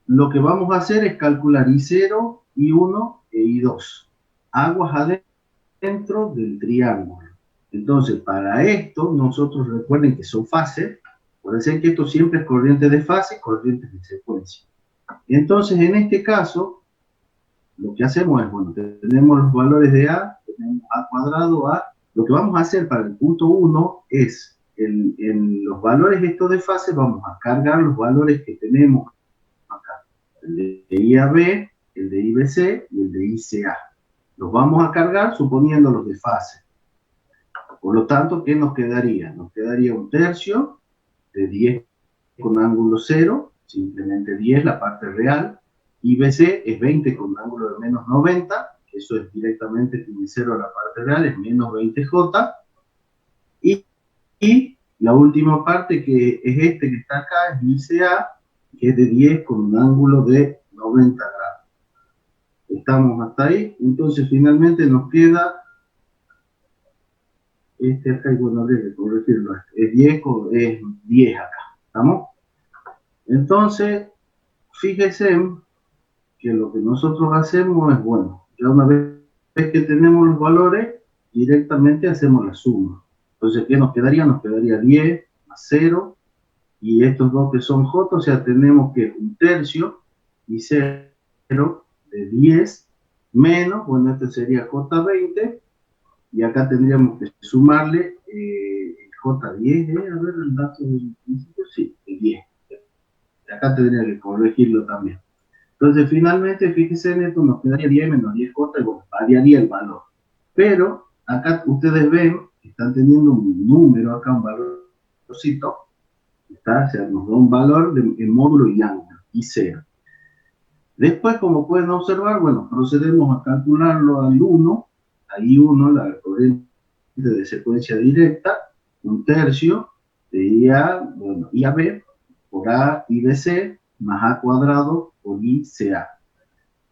lo que vamos a hacer es calcular I0, I1 e I2. Aguas adentro del triángulo. Entonces, para esto, nosotros recuerden que son fases. Puede ser que esto siempre es corriente de fase, corrientes de secuencia. Entonces, en este caso, lo que hacemos es, bueno, tenemos los valores de A, tenemos A cuadrado, A. Lo que vamos a hacer para el punto 1 es, en los valores estos de fase, vamos a cargar los valores que tenemos acá. El de IAB, el de IBC y el de ICA. Los vamos a cargar suponiendo los de fase. Por lo tanto, ¿qué nos quedaría? Nos quedaría un tercio de 10 con ángulo 0, simplemente 10, la parte real. IBC es 20 con un ángulo de menos 90, eso es directamente, tiene 0 la parte real, es menos 20J. Y la última parte, que es este que está acá, es ICA, que es de 10 con un ángulo de 90 grados. Estamos hasta ahí. Entonces finalmente nos queda este acá, y bueno, habría que corregirlo, es 10 acá, ¿estamos? Entonces, fíjense que lo que nosotros hacemos es, bueno, ya una vez que tenemos los valores, directamente hacemos la suma. Entonces, ¿qué nos quedaría? Nos quedaría 10 más 0, y estos dos que son J, o sea, tenemos que un tercio y 0 de 10 menos, bueno, este sería J20, y acá tendríamos que sumarle J10, a ver el dato del principio, sí, el 10. Acá tendría que corregirlo también. Entonces, finalmente, fíjense en esto, nos quedaría 10 menos 10J, y bueno, variaría el valor. Pero, acá ustedes ven que están teniendo un número acá, un valorcito, ¿está? O sea, nos da un valor en módulo y ángulo, y 0. Después, como pueden observar, bueno, procedemos a calcularlo al 1, ahí 1, la corriente de secuencia directa, un tercio de IA, bueno, IAB por A IBC más A cuadrado por ICA.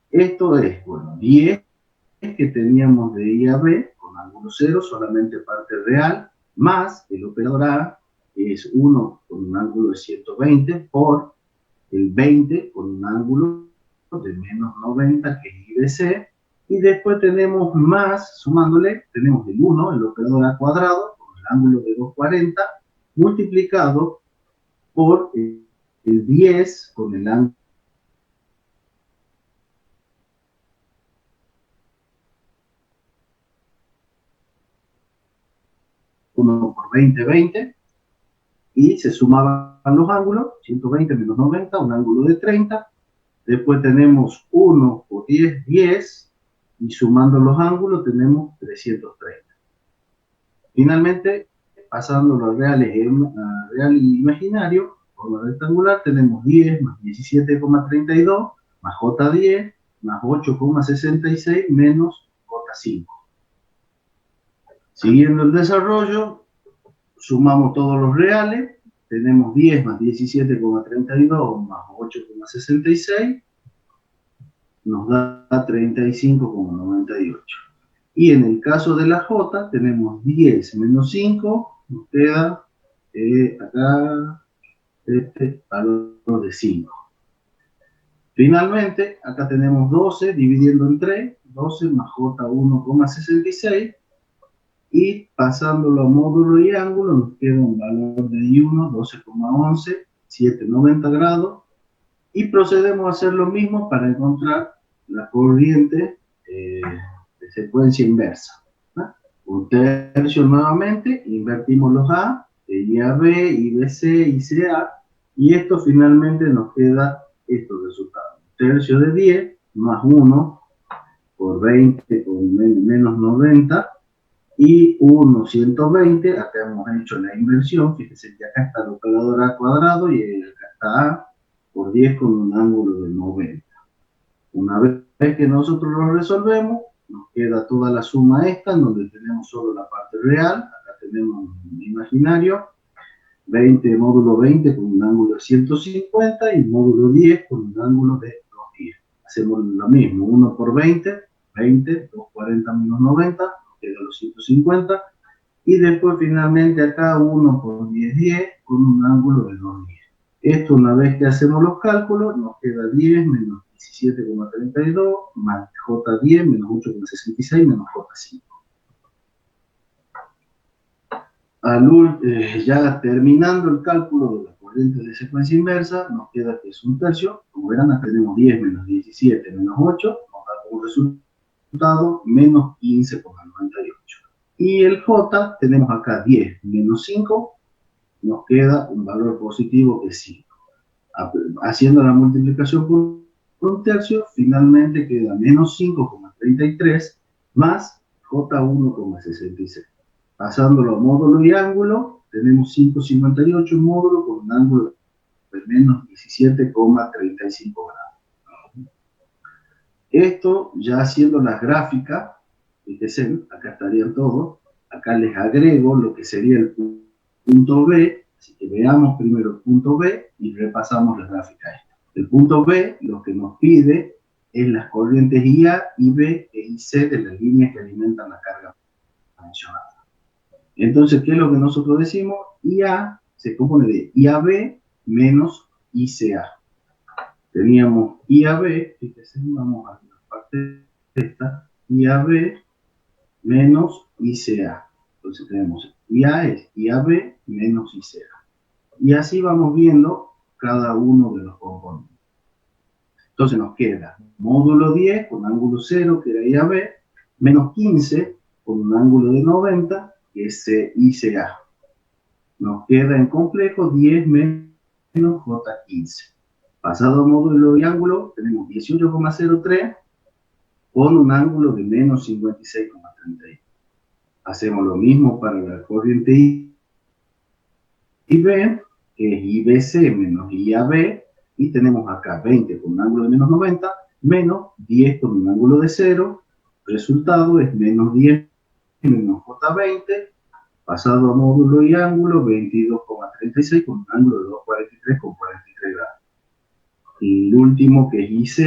Esto es, bueno, 10 que teníamos de IAB con ángulo 0, solamente parte real, más el operador A, que es 1 con un ángulo de 120, por el 20 con un ángulo de menos 90, que es IBC, y después tenemos más, sumándole, tenemos el 1, el operador A cuadrado, con el ángulo de 240, multiplicado por el 10 con el ángulo por 20, 20, y se sumaban los ángulos, 120 menos 90, un ángulo de 30, después tenemos 1 por 10, 10, y sumando los ángulos tenemos 330. Finalmente, pasando los reales a real y imaginario, forma rectangular, tenemos 10 más 17,32, más J10, más 8,66, menos J5. Siguiendo el desarrollo, sumamos todos los reales, tenemos 10 más 17,32 más 8,66, nos da 35,98. Y en el caso de la J tenemos 10 menos 5, nos queda acá este valor de 5. Finalmente, acá tenemos 12 dividiendo en 3, 12 más J1,66, y pasándolo a módulo y ángulo nos queda un valor de I1, 12,11, 790 grados, y procedemos a hacer lo mismo para encontrar la corriente de secuencia inversa, ¿no? Un tercio nuevamente, invertimos los A, IAB, IBC, ICA, y esto finalmente nos queda estos resultados. Un tercio de 10 más 1 por 20 con menos 90, y 1, 120, acá hemos hecho la inversión, fíjense que acá está el operador A cuadrado y acá está A por 10 con un ángulo de 90. Una vez que nosotros lo resolvemos, nos queda toda la suma esta, en donde tenemos solo la parte real, acá tenemos un imaginario, 20 módulo 20 con un ángulo de 150 y módulo 10 con un ángulo de 210. Hacemos lo mismo, 1 por 20, 20, 240 menos 90, queda los 150, y después finalmente acá 1 por 10, 10 con un ángulo de 210. Esto, una vez que hacemos los cálculos, nos queda 10 menos 17,32 más J10 menos 8,66 menos J5. Ya terminando el cálculo de la corriente de secuencia inversa, nos queda que es un tercio. Como verán, acá tenemos 10 menos 17 menos 8, nos da como resultado menos 15,98. Y el J, tenemos acá 10 menos 5, nos queda un valor positivo que es 5. Haciendo la multiplicación por un tercio, finalmente queda menos 5,33 más J1,66. Pasándolo a módulo y ángulo, tenemos 5,58 módulo con un ángulo de menos 17,35 grados. Esto ya haciendo las gráficas, fíjense, acá estarían todos, acá les agrego lo que sería el punto B, así que veamos primero el punto B y repasamos la gráfica esta. El punto B lo que nos pide es las corrientes IA, IB e IC de las líneas que alimentan la carga mencionada. Entonces, ¿qué es lo que nosotros decimos? IA se compone de IAB menos ICA. Teníamos IAB, fíjense, vamos a la parte de esta, IAB menos ICA. Entonces tenemos IA es IAB menos ICA. Y así vamos viendo cada uno de los componentes. Entonces nos queda módulo 10 con ángulo 0, que era IAB, menos 15 con un ángulo de 90, que es ICA. Nos queda en complejo 10 menos J15. Pasado a módulo y ángulo, tenemos 18,03 con un ángulo de menos 56,31. Hacemos lo mismo para la corriente IB, que es IBC menos IAB, y tenemos acá 20 con un ángulo de menos 90, menos 10 con un ángulo de 0, resultado es menos 10 menos J20, pasado a módulo y ángulo, 22,36 con un ángulo de 2,43 grados. Y el último, que es IC,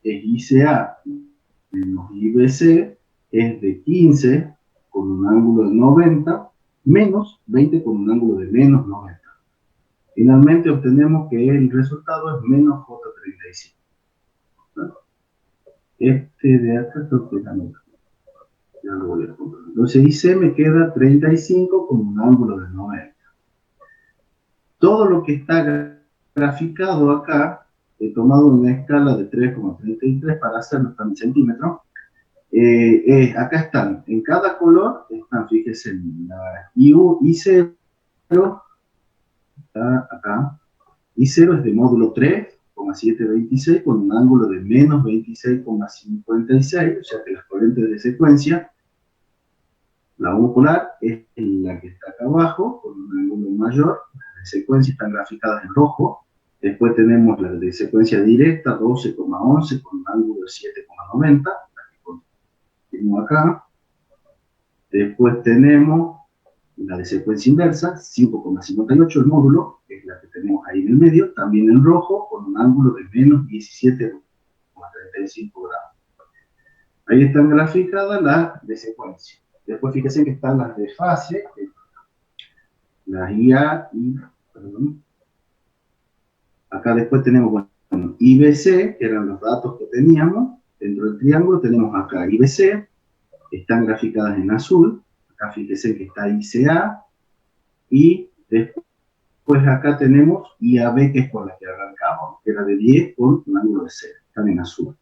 es ICA menos IBC, es de 15 con un ángulo de 90, menos 20 con un ángulo de menos 90. Finalmente obtenemos que el resultado es menos J35. ¿No? Este de acá creo que ya no. Ya lo voy a poner. Entonces IC me queda 35 con un ángulo de 90. Todo lo que está graficado acá, he tomado una escala de 3,33 para hacerlo en centímetros. Acá están, en cada color están, fíjense, la I0, está acá, I0 es de módulo 3,726 con un ángulo de menos 26,56, o sea que las corrientes de secuencia, la unipolar es la que está acá abajo, con un ángulo mayor, las de secuencia están graficadas en rojo. Después tenemos la de secuencia directa, 12,11 con un ángulo de 7,90, tenemos acá. Después tenemos la de secuencia inversa, 5,58 el módulo, que es la que tenemos ahí en el medio, también en rojo, con un ángulo de menos 17,35 grados. Ahí están graficadas las de secuencia. Después fíjense que están las de fase, las IA y, perdón. Acá después tenemos, bueno, IBC, que eran los datos que teníamos. Dentro del triángulo tenemos acá IBC, están graficadas en azul. Acá fíjense que está ICA, y después acá tenemos IAB, que es con la que arrancamos, que era de 10 con un ángulo de 0, están en azul.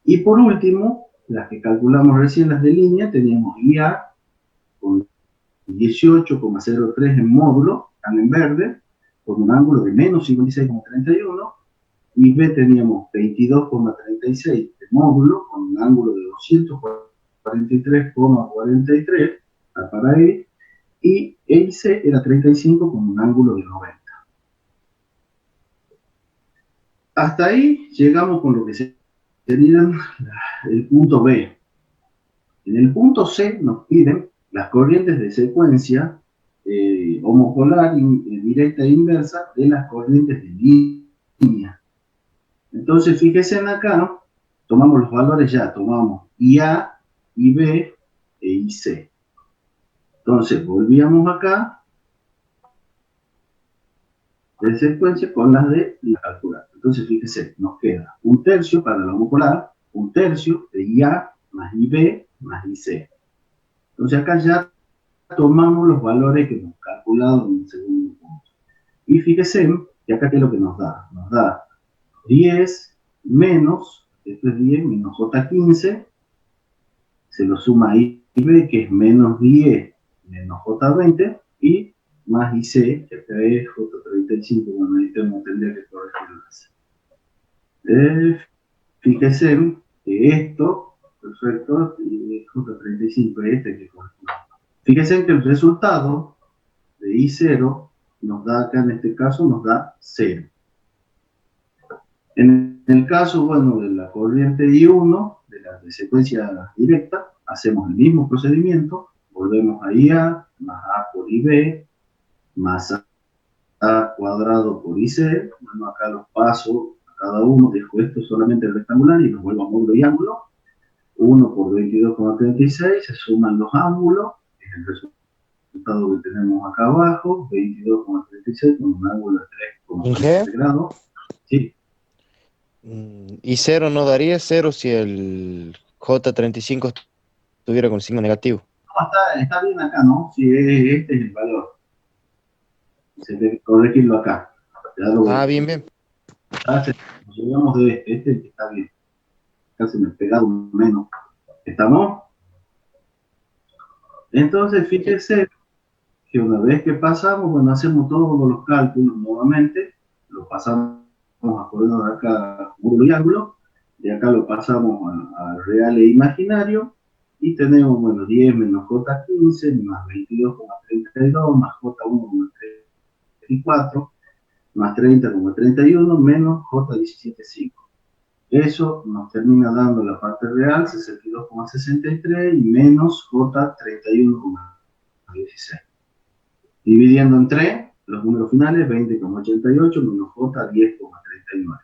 Y por último, las que calculamos recién, las de línea, teníamos IA con 18,03 en módulo, están en verde, con un ángulo de menos 56,31, y B teníamos 22,36 de módulo, con un ángulo de 243,43, para E, y E y C era 35 con un ángulo de 90. Hasta ahí llegamos con lo que sería el punto B. En el punto C nos piden las corrientes de secuencia homopolar, directa e inversa de las corrientes de línea. Entonces, fíjense en acá, ¿no? Tomamos los valores ya, tomamos IA, IB e IC. Entonces, volvíamos acá de secuencia con las de la calcular. Entonces, fíjense, nos queda 1/3 para la homopolar, 1/3 de IA más IB más IC. Entonces, acá ya tomamos los valores que hemos calculado en el segundo punto. Y fíjense que acá, ¿qué es lo que nos da? Nos da 10 menos, esto es 10 menos J15, se lo suma a IB, que es menos 10 menos J20, y más IC, que acá es J35, bueno, ahí tendría que corregirlo. Fíjense que esto, perfecto, y J35 es este que corresponde. Fíjense que el resultado de I0 nos da acá, en este caso, nos da 0. En el caso, bueno, de la corriente I1, de la de secuencia directa, hacemos el mismo procedimiento, volvemos a IA, más A por IB, más A cuadrado por IC, bueno, acá los paso a cada uno, dejo esto solamente el rectangular y los vuelvo a módulo y ángulo. 1 por 22,36, se suman los ángulos, es el resultado que tenemos acá abajo, 22,36 con un ángulo de 3,3 grados. Sí. Y 0 no daría 0 si el J35 estuviera con signo negativo. No, está bien acá, ¿no? Sí, este es el valor. Se debe corregirlo acá. Bien, bien. Nos llevamos de este que está bien. Acá se me ha pegado menos. ¿Estamos? Entonces, fíjense que una vez que pasamos, bueno, hacemos todos los cálculos nuevamente, lo pasamos a coordenar acá módulo y ángulo, y acá lo pasamos a real e imaginario, y tenemos, bueno, 10 menos J15, más 22,32, más J1,34, más 30,31, menos J17,5. Eso nos termina dando la parte real, 62,63, y menos J31,16. Dividiendo en 3, los números finales, 20,88 menos J, 10,39.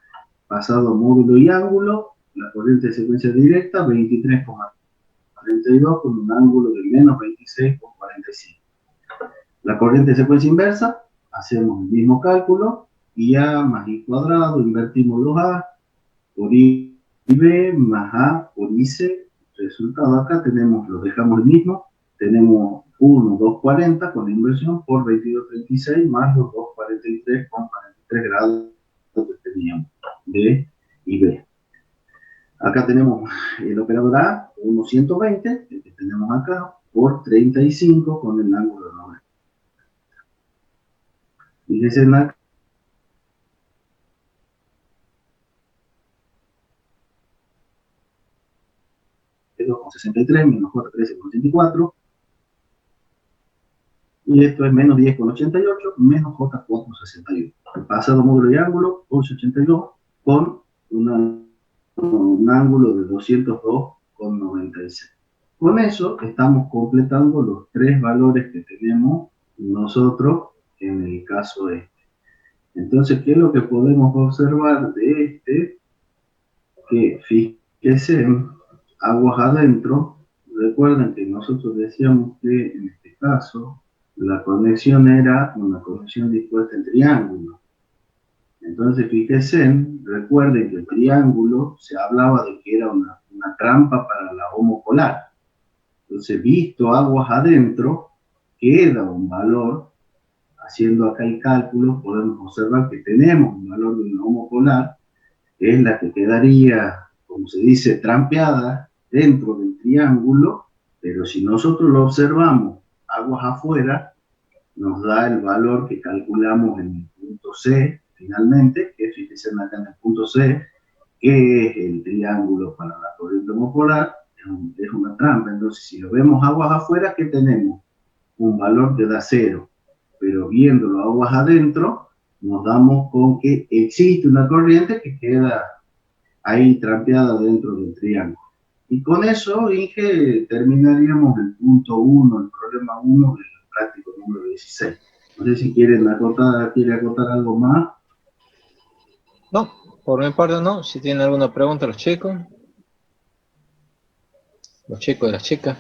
Pasado a módulo y ángulo, la corriente de secuencia directa, 23,32 con un ángulo de menos 26,45. La corriente de secuencia inversa, hacemos el mismo cálculo, IA más I cuadrado, invertimos los A, por IB más A por IC, resultado acá tenemos, lo dejamos el mismo, tenemos 1, 2,40 con la inversión por 22,36 más los 2,43 con 43 grados que teníamos de IB. Acá tenemos el operador A, 1,120, el que tenemos acá, por 35 con el ángulo de 90. Fíjense en la con 63 menos J13,84, y esto es menos 10,88 menos J4,61. El pasado módulo y ángulo, 11,82 con un ángulo de 202,96. Con eso estamos completando los 3 valores que tenemos nosotros en el caso este. Entonces, ¿qué es lo que podemos observar de este? Que fíjense, aguas adentro, recuerden que nosotros decíamos que en este caso la conexión era una conexión dispuesta en triángulo. Entonces, fíjense, recuerden que el triángulo se hablaba de que era una trampa para la homopolar. Entonces, visto aguas adentro, queda un valor. Haciendo acá el cálculo, podemos observar que tenemos un valor de una homopolar, que es la que quedaría, como se dice, trampeada dentro del triángulo, pero si nosotros lo observamos aguas afuera, nos da el valor que calculamos en el punto C, finalmente, que fíjense acá en el punto C, que es el triángulo para la corriente homopolar, es una trampa. Entonces, si lo vemos aguas afuera, ¿qué tenemos? Un valor que da 0. Pero viéndolo aguas adentro, nos damos con que existe una corriente que queda ahí trampeada dentro del triángulo. Y con eso, Inge, terminaríamos el punto 1, el problema 1 del práctico número 16. No sé si quiere acotar algo más. No, por mi parte no. Si tienen alguna pregunta los chicos y las chicas.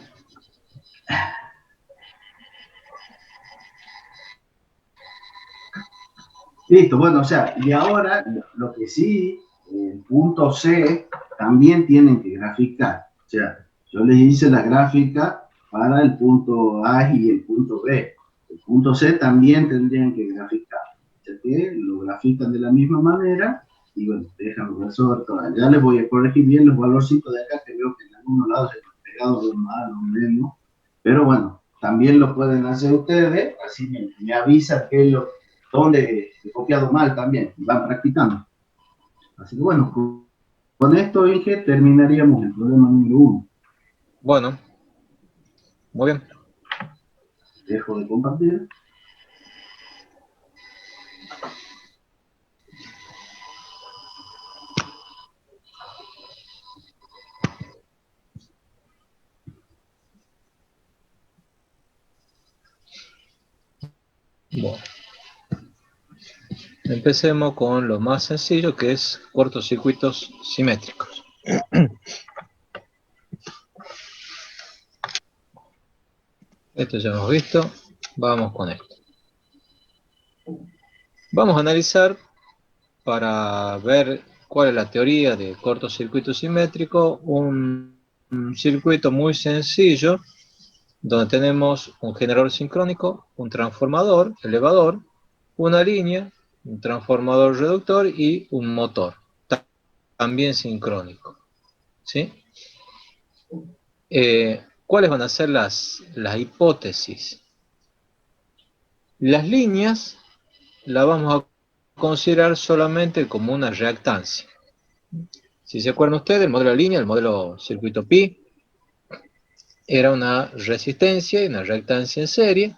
Listo, bueno, o sea, y ahora lo que sí, el punto C también tienen que graficar. O sea, yo les hice la gráfica para el punto A y el punto B. El punto C también tendrían que graficar. O sea que lo grafican de la misma manera y bueno, déjalo resolver todo. Ya les voy a corregir bien los valorcitos de acá que veo que en algunos lados se han pegado los más, los menos. Pero bueno, también lo pueden hacer ustedes, así me avisan que donde he copiado mal también, van practicando. Así que bueno, con esto, Inge, terminaríamos el problema número 1. Bueno, muy bien. Dejo de compartir. Bueno. Empecemos con lo más sencillo, que es cortocircuitos simétricos. Esto ya hemos visto. Vamos con esto. Vamos a analizar para ver cuál es la teoría de cortocircuito simétrico, un circuito muy sencillo donde tenemos un generador sincrónico, un transformador, elevador, una línea, un transformador reductor y un motor, también sincrónico. ¿Sí? ¿Cuáles van a ser las hipótesis? Las líneas las vamos a considerar solamente como una reactancia. Si se acuerdan ustedes, el modelo de línea, el modelo circuito pi, era una resistencia y una reactancia en serie,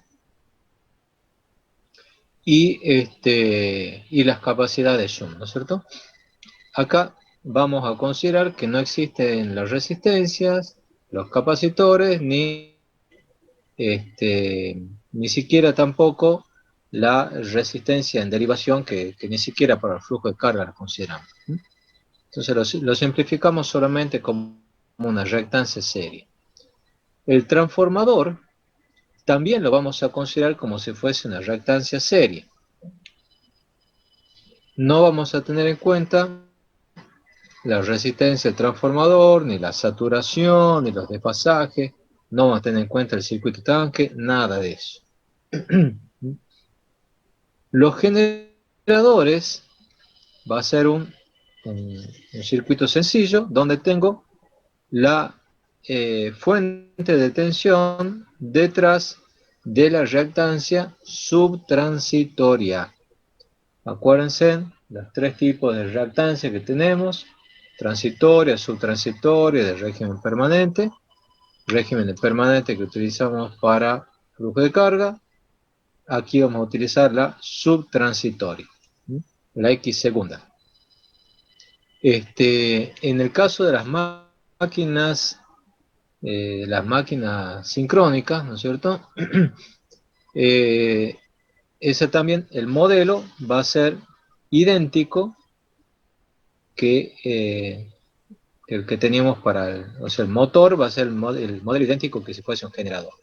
y las capacidades Shunt, ¿no es cierto? Acá vamos a considerar que no existen las resistencias, los capacitores, ni siquiera tampoco la resistencia en derivación, que ni siquiera para el flujo de carga la consideramos. Entonces lo simplificamos solamente como una reactancia serie. El transformador también lo vamos a considerar como si fuese una reactancia serie. No vamos a tener en cuenta la resistencia del transformador, ni la saturación, ni los desfasajes. No vamos a tener en cuenta el circuito tanque, nada de eso. Los generadores va a ser un circuito sencillo donde tengo la fuente de tensión detrás de la reactancia subtransitoria. Acuérdense, los tres tipos de reactancia que tenemos: transitoria, subtransitoria, de régimen permanente. Régimen permanente que utilizamos para flujo de carga. Aquí vamos a utilizar la subtransitoria, la X segunda. En el caso de las máquinas sincrónicas, ¿no es cierto? Ese también, el modelo va a ser idéntico que el que teníamos para o sea, el motor va a ser el modelo idéntico que si fuese un generador.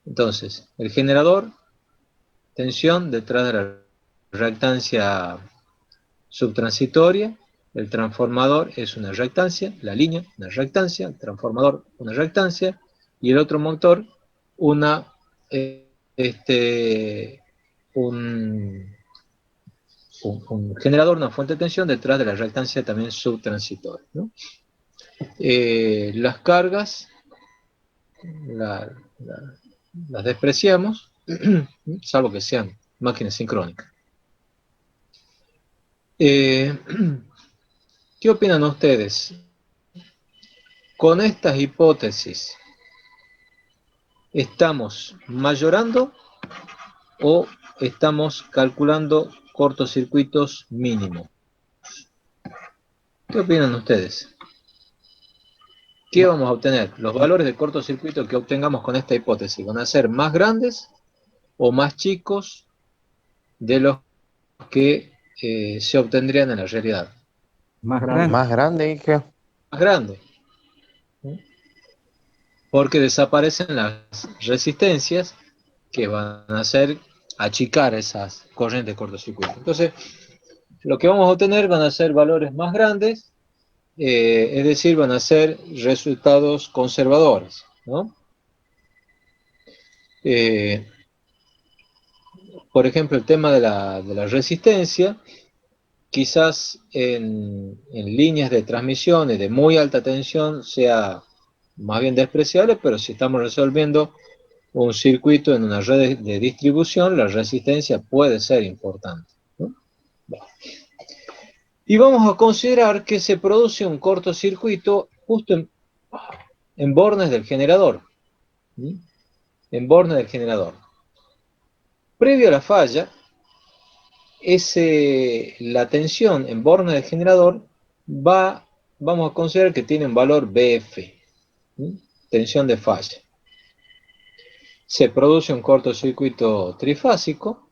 Entonces, el generador, tensión detrás de la reactancia subtransitoria, el transformador es una reactancia, la línea, una reactancia, el transformador, una reactancia, y el otro motor, una, un generador, una fuente de tensión detrás de la reactancia también subtransitoria, ¿no? Las cargas las despreciamos, salvo que sean máquinas sincrónicas. ¿Qué opinan ustedes? Con estas hipótesis, ¿estamos mayorando o estamos calculando cortocircuitos mínimos? ¿Qué opinan ustedes? ¿Qué vamos a obtener? Los valores de cortocircuito que obtengamos con esta hipótesis, ¿van a ser más grandes o más chicos de los que se obtendrían en la realidad? Más grande. Más grande, dije. Más grandes. Porque desaparecen las resistencias que van a hacer achicar esas corrientes de cortocircuito. Entonces, lo que vamos a obtener van a ser valores más grandes, es decir, van a ser resultados conservadores, ¿no? Por ejemplo, el tema de la resistencia, quizás en líneas de transmisiones de muy alta tensión sea más bien despreciable, pero si estamos resolviendo un circuito en una red de distribución, la resistencia puede ser importante, ¿no? Bueno. Y vamos a considerar que se produce un cortocircuito justo en bornes del generador, ¿sí? En bornes del generador. Previo a la falla, la tensión en bornes del generador vamos a considerar que tiene un valor BF, ¿sí? Tensión de falla. Se produce un cortocircuito trifásico,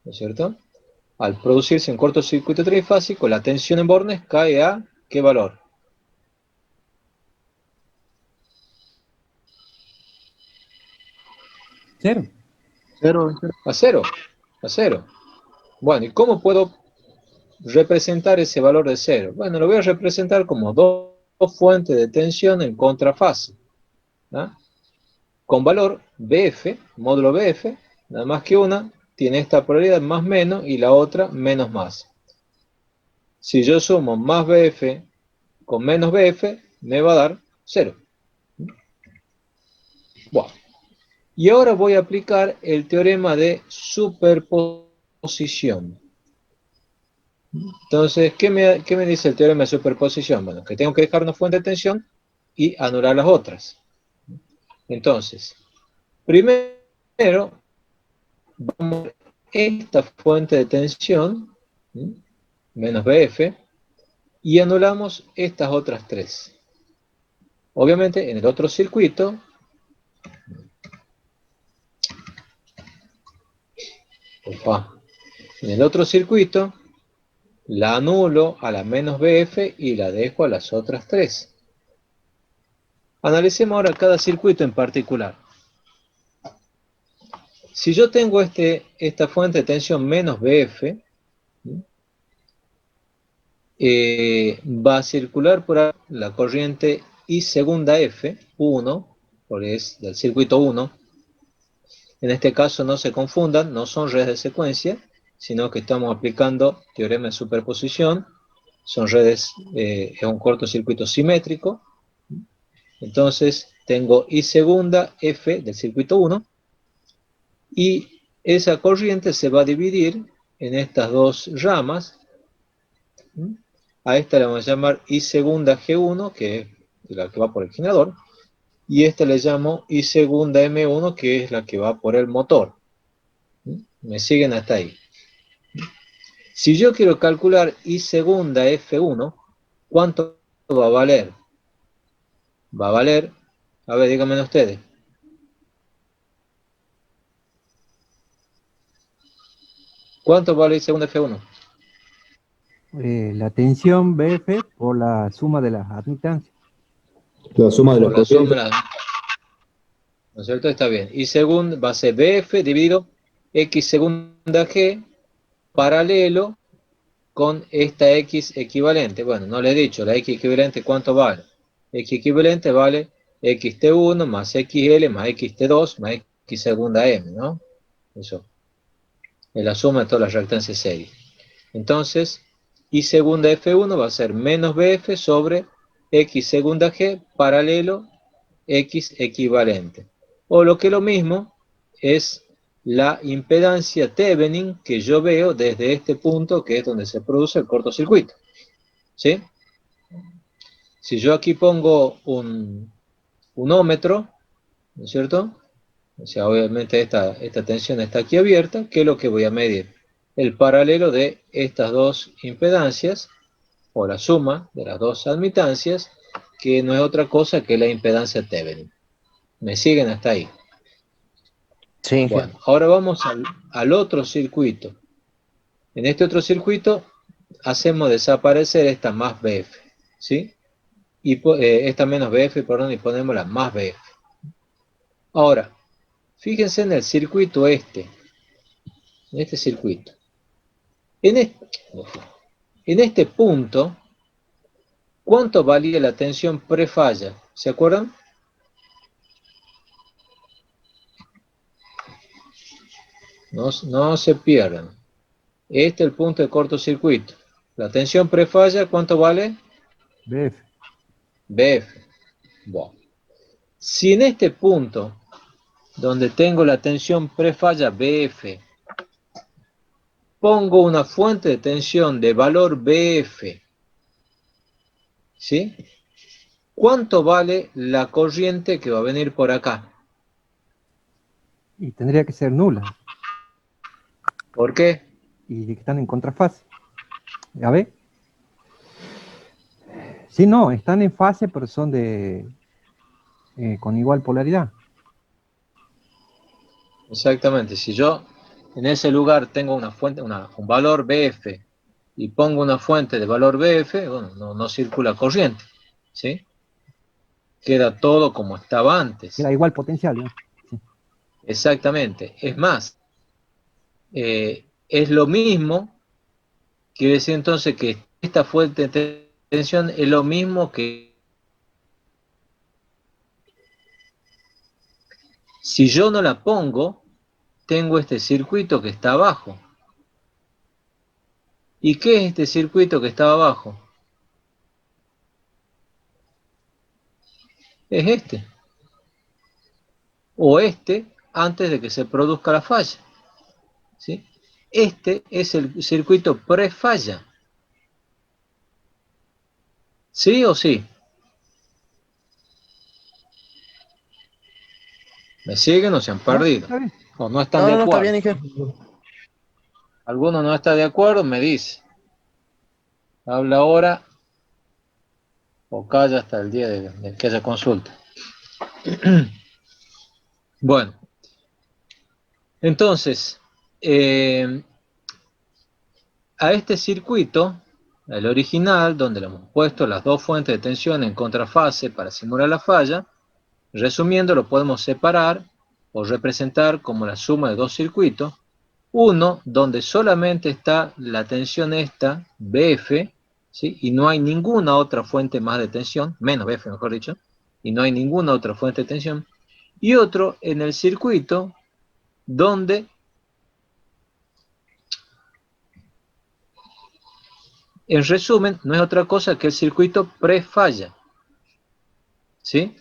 ¿no es cierto? Al producirse un cortocircuito trifásico, la tensión en bornes cae a ¿qué valor? Cero. Cero. A cero. A cero. Bueno, ¿y cómo puedo representar ese valor de cero? Bueno, lo voy a representar como dos fuentes de tensión en contrafase, ¿no? Con valor BF, módulo BF, nada más que una tiene esta polaridad más menos y la otra menos más. Si yo sumo más BF con menos BF, me va a dar 0. Bueno. Y ahora voy a aplicar el teorema de superposición. Entonces, ¿qué me dice el teorema de superposición? Bueno, que tengo que dejar una fuente de tensión y anular las otras. Entonces, primero, vamos a ver esta fuente de tensión, menos BF, y anulamos estas otras tres. Obviamente, en el otro circuito, la anulo a la menos BF y la dejo a las otras tres. Analicemos ahora cada circuito en particular. Si yo tengo esta fuente de tensión menos BF, va a circular por la corriente I segunda F, 1, porque es del circuito 1. En este caso no se confundan, no son redes de secuencia, sino que estamos aplicando teorema de superposición. Son redes, es un cortocircuito simétrico. Entonces tengo I segunda F del circuito 1 y esa corriente se va a dividir en estas dos ramas. A esta le vamos a llamar I segunda G1, que es la que va por el generador, y esta le llamo I segunda M1, que es la que va por el motor. ¿Me siguen hasta ahí? Si yo quiero calcular I segunda F1, ¿cuánto va a valer? Va a valer, a ver, díganme ustedes. ¿Cuánto vale I segunda F1? La tensión BF por la suma de las admitancias. La suma de Por las la suma, corrientes. ¿no es cierto? Está bien. Y según va a ser BF dividido X segunda G paralelo con esta X equivalente. Bueno, no le he dicho, la X equivalente, ¿cuánto vale? X equivalente vale XT1 más XL más XT2 más X segunda M, ¿no? Eso es la suma de todas las reactancias serie. Entonces, I segunda F1 va a ser menos BF sobre X segunda G paralelo X equivalente. O lo que es lo mismo es la impedancia Thevenin que yo veo desde este punto que es donde se produce el cortocircuito. ¿Sí? Si yo aquí pongo un ómetro, ¿no es cierto? O sea, obviamente esta tensión está aquí abierta, ¿qué es lo que voy a medir? El paralelo de estas dos impedancias, o la suma de las dos admitancias, que no es otra cosa que la impedancia Thevenin. ¿Me siguen hasta ahí? Sí, Bueno, ahora vamos al otro circuito. En este otro circuito hacemos desaparecer esta más BF, ¿sí? Y esta menos BF, perdón, y ponemos la más BF. Ahora, fíjense en el circuito en este circuito. En este punto, ¿cuánto valía la tensión prefalla? ¿Se acuerdan? No se pierdan. Este es el punto de cortocircuito. La tensión prefalla, ¿cuánto vale? BF. BF. Bueno. Si en este punto, donde tengo la tensión prefalla BF, pongo una fuente de tensión de valor BF, ¿sí? ¿Cuánto vale la corriente que va a venir por acá? Y tendría que ser nula. ¿Por qué? Y que están en contrafase. A ver. Sí, no, están en fase, pero son con igual polaridad. Exactamente. Si yo en ese lugar tengo una fuente, un valor BF y pongo una fuente de valor BF, bueno, no circula corriente, ¿sí? Queda todo como estaba antes. Era igual potencial, ¿no? Sí. Exactamente. Es más, es lo mismo, quiere decir entonces que esta fuente de tensión es lo mismo que si yo no la pongo, tengo este circuito que está abajo. ¿Y qué es este circuito que está abajo? Es este. O este antes de que se produzca la falla. ¿Sí? Este es el circuito prefalla. ¿Sí o sí? ¿Me siguen o se han perdido? Está bien. ¿O no están de No, está acuerdo? bien, Inge. ¿Alguno no está de acuerdo? Me dice. Habla ahora o calla hasta el día de que haya consulta. Bueno, entonces, a este circuito, el original, donde le hemos puesto las dos fuentes de tensión en contrafase para simular la falla, resumiendo, lo podemos separar o representar como la suma de dos circuitos. Uno, donde solamente está la tensión esta, BF, ¿sí? Y no hay ninguna otra fuente más de tensión, menos BF mejor dicho, y no hay ninguna otra fuente de tensión. Y otro en el circuito donde en resumen no es otra cosa que el circuito prefalla, ¿sí?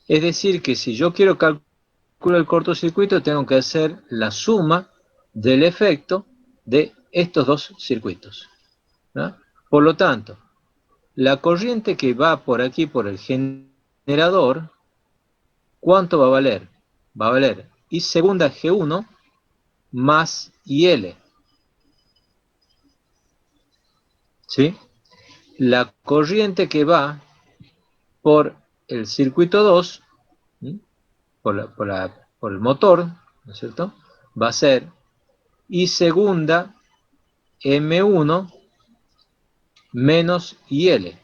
Es decir que si yo quiero calcular el cortocircuito tengo que hacer la suma del efecto de estos dos circuitos, ¿no? Por lo tanto, la corriente que va por aquí por el generador, ¿cuánto va a valer? Va a valer I segunda G1 más IL, ¿sí? La corriente que va por el circuito 2, ¿sí? por el motor, ¿no es cierto? Va a ser I segunda M1 menos IL,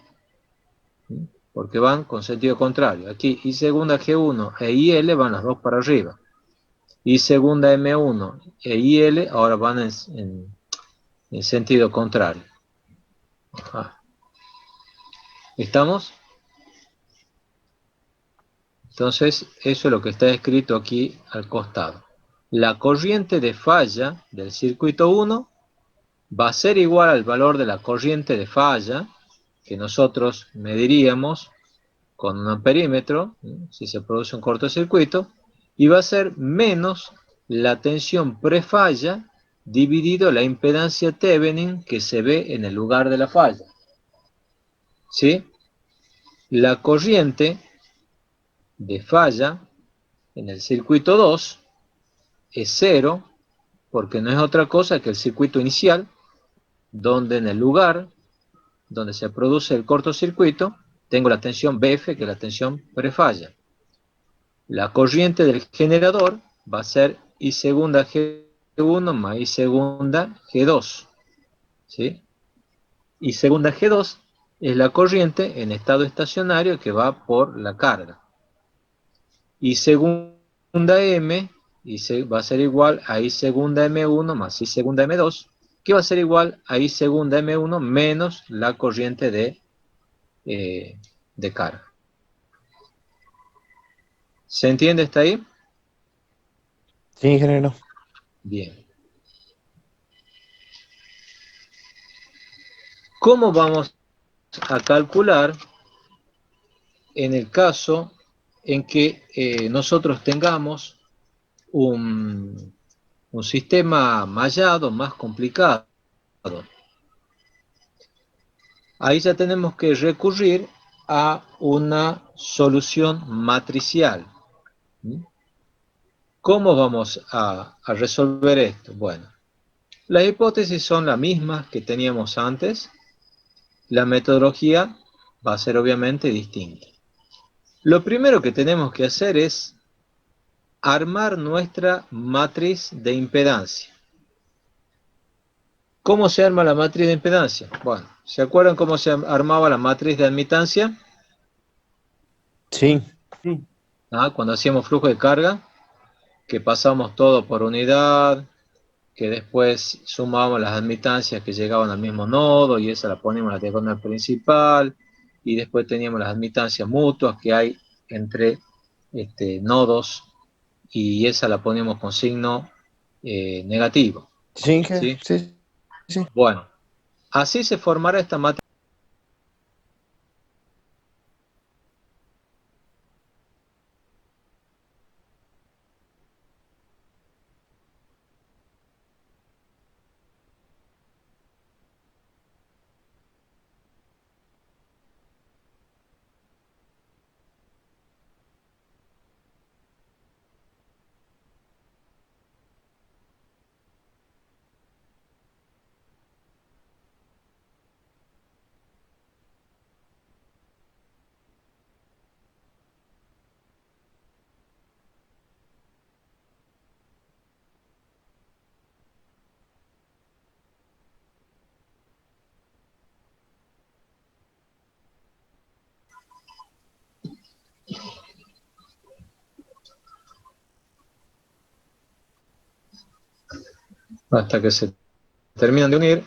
porque van con sentido contrario. Aquí I segunda G1 e IL van las dos para arriba. I segunda M1 e IL ahora van en sentido contrario. Ajá. ¿Estamos? Entonces, eso es lo que está escrito aquí al costado. La corriente de falla del circuito 1 va a ser igual al valor de la corriente de falla que nosotros mediríamos con un amperímetro, si se produce un cortocircuito, y va a ser menos la tensión prefalla dividido la impedancia Thevenin que se ve en el lugar de la falla. ¿Sí? La corriente de falla en el circuito 2 es 0, porque no es otra cosa que el circuito inicial, donde en el lugar donde se produce el cortocircuito, tengo la tensión BF, que es la tensión prefalla. La corriente del generador va a ser I segunda G1 más I segunda G2. ¿Sí? I segunda G2 es la corriente en estado estacionario que va por la carga. I segunda M va a ser igual a I segunda M1 más I segunda M2, que va a ser igual a I segunda M1 menos la corriente de carga. ¿Se entiende hasta ahí? Sí, ingeniero. Bien. ¿Cómo vamos a calcular en el caso en que nosotros tengamos un sistema mallado más complicado? Ahí ya tenemos que recurrir a una solución matricial. ¿Cómo vamos a resolver esto? Bueno, las hipótesis son las mismas que teníamos antes. La metodología va a ser obviamente distinta. Lo primero que tenemos que hacer es armar nuestra matriz de impedancia. ¿Cómo se arma la matriz de impedancia? Bueno, ¿se acuerdan cómo se armaba la matriz de admitancia? Sí. Cuando hacíamos flujo de carga, que pasamos todo por unidad, que después sumábamos las admitancias que llegaban al mismo nodo y esa la poníamos en la diagonal principal, y después teníamos las admitancias mutuas que hay entre nodos, y esa la ponemos con signo negativo. Sí, ¿Sí? sí. Bueno, así se formará esta matriz. Hasta que se terminan de unir,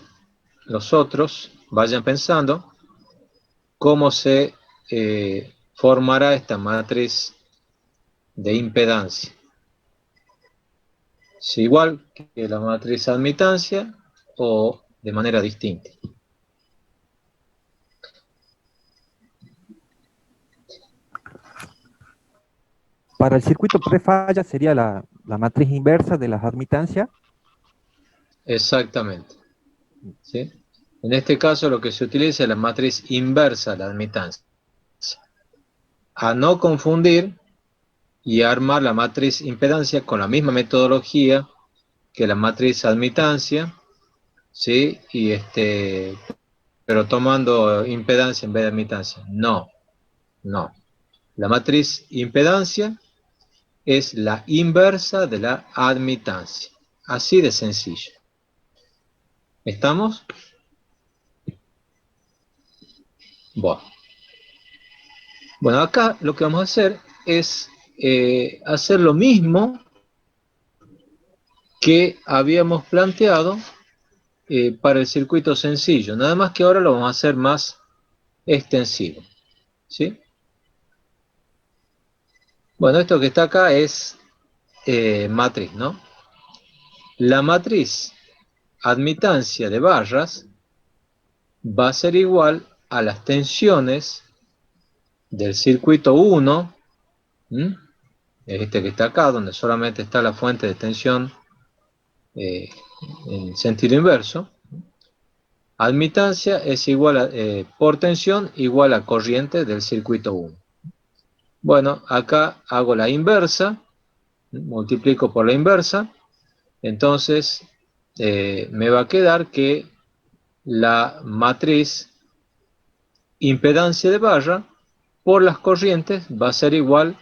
los otros vayan pensando cómo se formará esta matriz de impedancia. Si igual que la matriz de admitancia o de manera distinta. Para el circuito prefalla sería la matriz inversa de las admitancias. Exactamente. ¿Sí? En este caso lo que se utiliza es la matriz inversa de la admitancia. A no confundir y armar la matriz impedancia con la misma metodología que la matriz admitancia, ¿sí? Pero tomando impedancia en vez de admitancia. No. La matriz impedancia es la inversa de la admitancia. Así de sencillo. ¿Estamos? Bueno, acá lo que vamos a hacer es hacer lo mismo que habíamos planteado para el circuito sencillo, nada más que ahora lo vamos a hacer más extensivo, ¿sí? Bueno, esto que está acá es matriz, ¿no? La matriz admitancia de barras va a ser igual a las tensiones del circuito 1, este que está acá, donde solamente está la fuente de tensión en sentido inverso. Admitancia es igual a, por tensión igual a corriente del circuito 1. Bueno, acá hago la inversa, multiplico por la inversa, entonces me va a quedar que la matriz impedancia de barra por las corrientes va a ser igual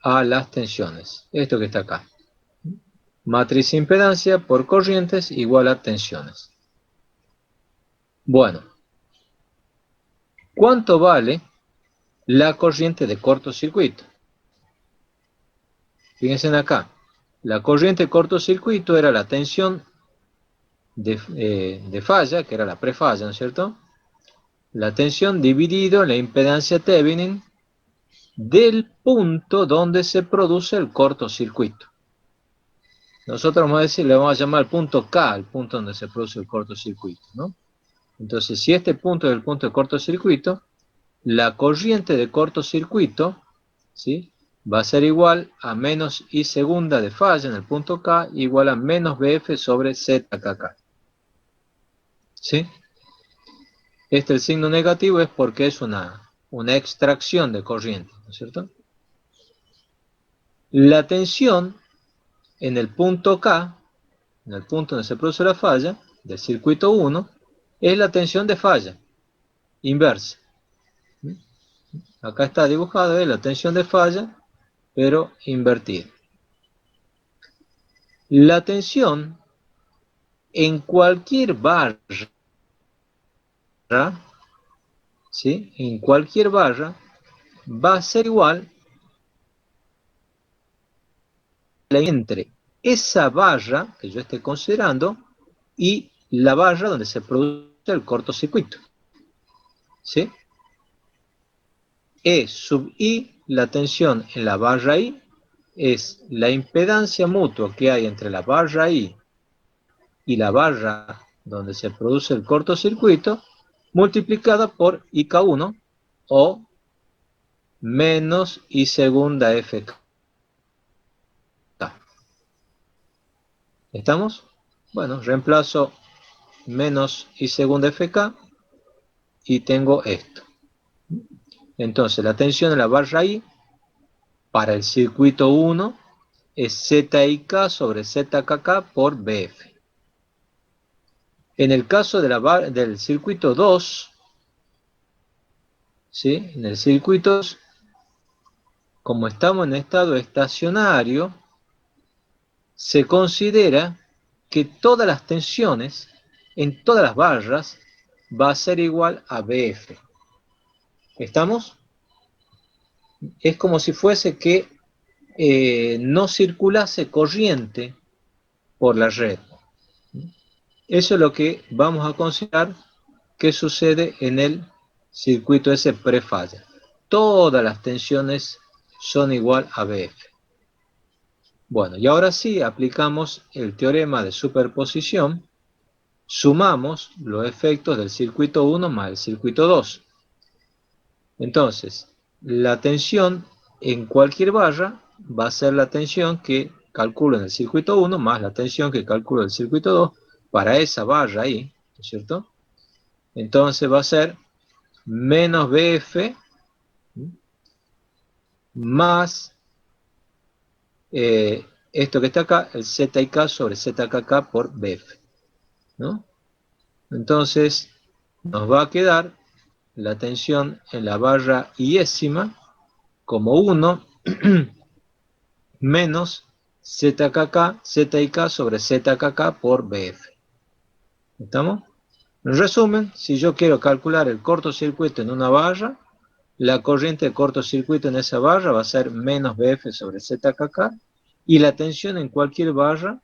a las tensiones. Esto que está acá. Matriz impedancia por corrientes igual a tensiones. Bueno, ¿cuánto vale la corriente de cortocircuito? Fíjense acá. La corriente de cortocircuito era la tensión de falla, que era la prefalla, ¿no es cierto? La tensión dividido la impedancia Thevenin del punto donde se produce el cortocircuito. Nosotros vamos a decir, le vamos a llamar el punto K, el punto donde se produce el cortocircuito, ¿no? Entonces, si este punto es el punto de cortocircuito, la corriente de cortocircuito, ¿sí?, va a ser igual a menos I segunda de falla en el punto K, igual a menos BF sobre ZKK. ¿Sí? El signo negativo es porque es una extracción de corriente, ¿no es cierto? La tensión en el punto K, en el punto donde se produce la falla, del circuito 1, es la tensión de falla, inversa. Acá está dibujado, es la tensión de falla, pero invertida. La tensión en cualquier barra, ¿sí?, en cualquier barra, va a ser igual entre esa barra que yo esté considerando y la barra donde se produce el cortocircuito. ¿Sí? E sub I, la tensión en la barra I, es la impedancia mutua que hay entre la barra I y la barra donde se produce el cortocircuito, multiplicada por IK1 o menos I segunda FK. ¿Estamos? Bueno, reemplazo menos I segunda FK y tengo esto. Entonces, la tensión en la barra I para el circuito 1 es ZIK sobre ZKK por BF. En el caso de del circuito 2, ¿sí?, en el circuito 2, como estamos en estado estacionario, se considera que todas las tensiones en todas las barras va a ser igual a BF. ¿Estamos? Es como si fuese que no circulase corriente por la red. Eso es lo que vamos a considerar que sucede en el circuito ese prefalla. Todas las tensiones son igual a BF. Bueno, y ahora sí aplicamos el teorema de superposición. Sumamos los efectos del circuito 1 más el circuito 2. Entonces, la tensión en cualquier barra va a ser la tensión que calculo en el circuito 1 más la tensión que calculo en el circuito 2 para esa barra ahí, ¿no es cierto? Entonces va a ser menos BF más esto que está acá, el ZIK sobre ZKK por BF, ¿no? Entonces nos va a quedar la tensión en la barra iésima como 1 menos ZKK, ZIK sobre ZKK por BF. ¿Estamos? En resumen, si yo quiero calcular el cortocircuito en una barra, la corriente de cortocircuito en esa barra va a ser menos BF sobre ZKK, y la tensión en cualquier barra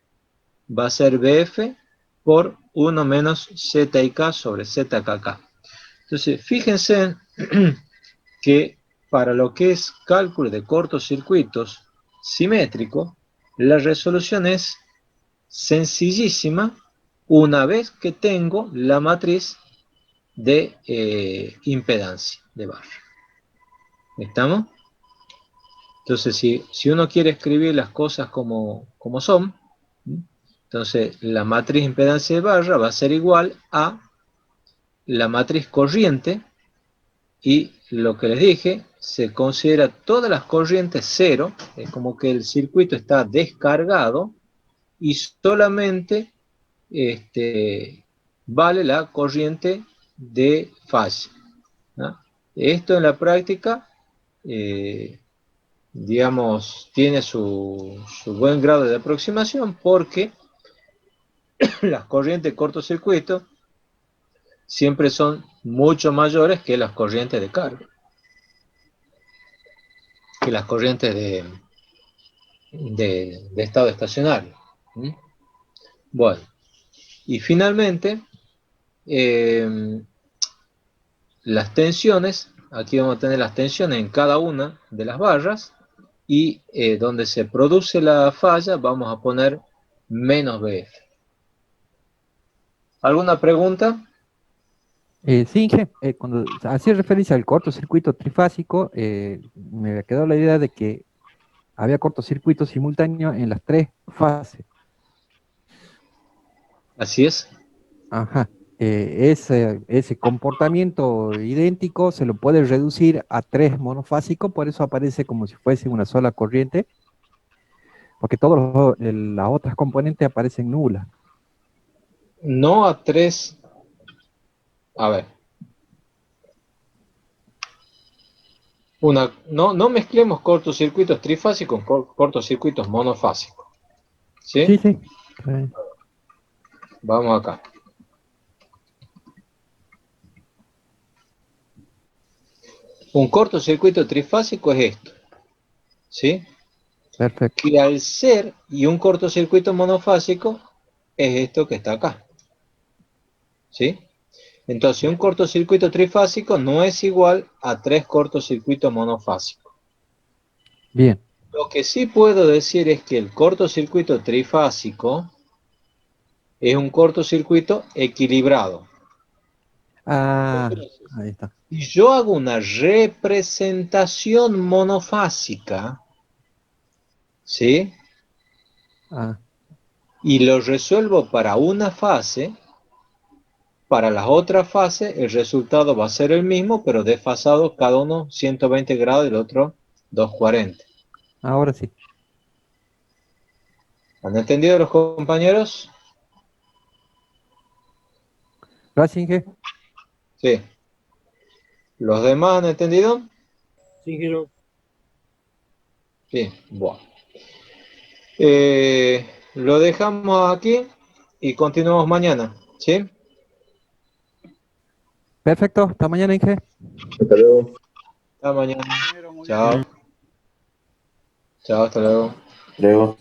va a ser BF por 1 menos ZIK sobre ZKK. Entonces, fíjense que para lo que es cálculo de cortocircuitos simétricos, la resolución es sencillísima una vez que tengo la matriz de impedancia de barra. ¿Estamos? Entonces, si uno quiere escribir las cosas como son, entonces la matriz impedancia de barra va a ser igual a la matriz corriente, y lo que les dije, se considera todas las corrientes cero, es como que el circuito está descargado, y solamente vale la corriente de fase, ¿no? Esto en la práctica, digamos, tiene su buen grado de aproximación, porque las corrientes de cortocircuito siempre son mucho mayores que las corrientes de carga, que las corrientes de estado estacionario. Bueno, y finalmente, las tensiones, aquí vamos a tener las tensiones en cada una de las barras, y donde se produce la falla vamos a poner menos BF. ¿Alguna pregunta? Sí, Inge, cuando hacía referencia al cortocircuito trifásico, me quedó la idea de que había cortocircuito simultáneo en las tres fases. Así es. Ajá. Ese comportamiento idéntico se lo puede reducir a tres monofásicos, por eso aparece como si fuese una sola corriente, porque todas las otras componentes aparecen nulas. No a tres. A ver. No mezclemos cortocircuitos trifásicos con cortocircuitos monofásicos. ¿Sí? Sí, sí. Vamos acá. Un cortocircuito trifásico es esto. ¿Sí? Perfecto. Y al ser, y un cortocircuito monofásico es esto que está acá. ¿Sí? Entonces, un cortocircuito trifásico no es igual a tres cortocircuitos monofásicos. Bien. Lo que sí puedo decir es que el cortocircuito trifásico es un cortocircuito equilibrado. Ah, Entonces, ahí está. si yo hago una representación monofásica, ¿sí? Ah, Y lo resuelvo para una fase, para las otras fases el resultado va a ser el mismo, pero desfasado cada uno 120 grados y el otro 240. ahora sí. ¿Han entendido los compañeros? Gracias, Inge. Sí. ¿Los demás han entendido? Sí, Giro. Sí, bueno. Lo dejamos aquí y continuamos mañana, ¿sí? Perfecto. Hasta mañana, Inge. Hasta luego. Hasta mañana. Chao. Chao, hasta luego. Luego.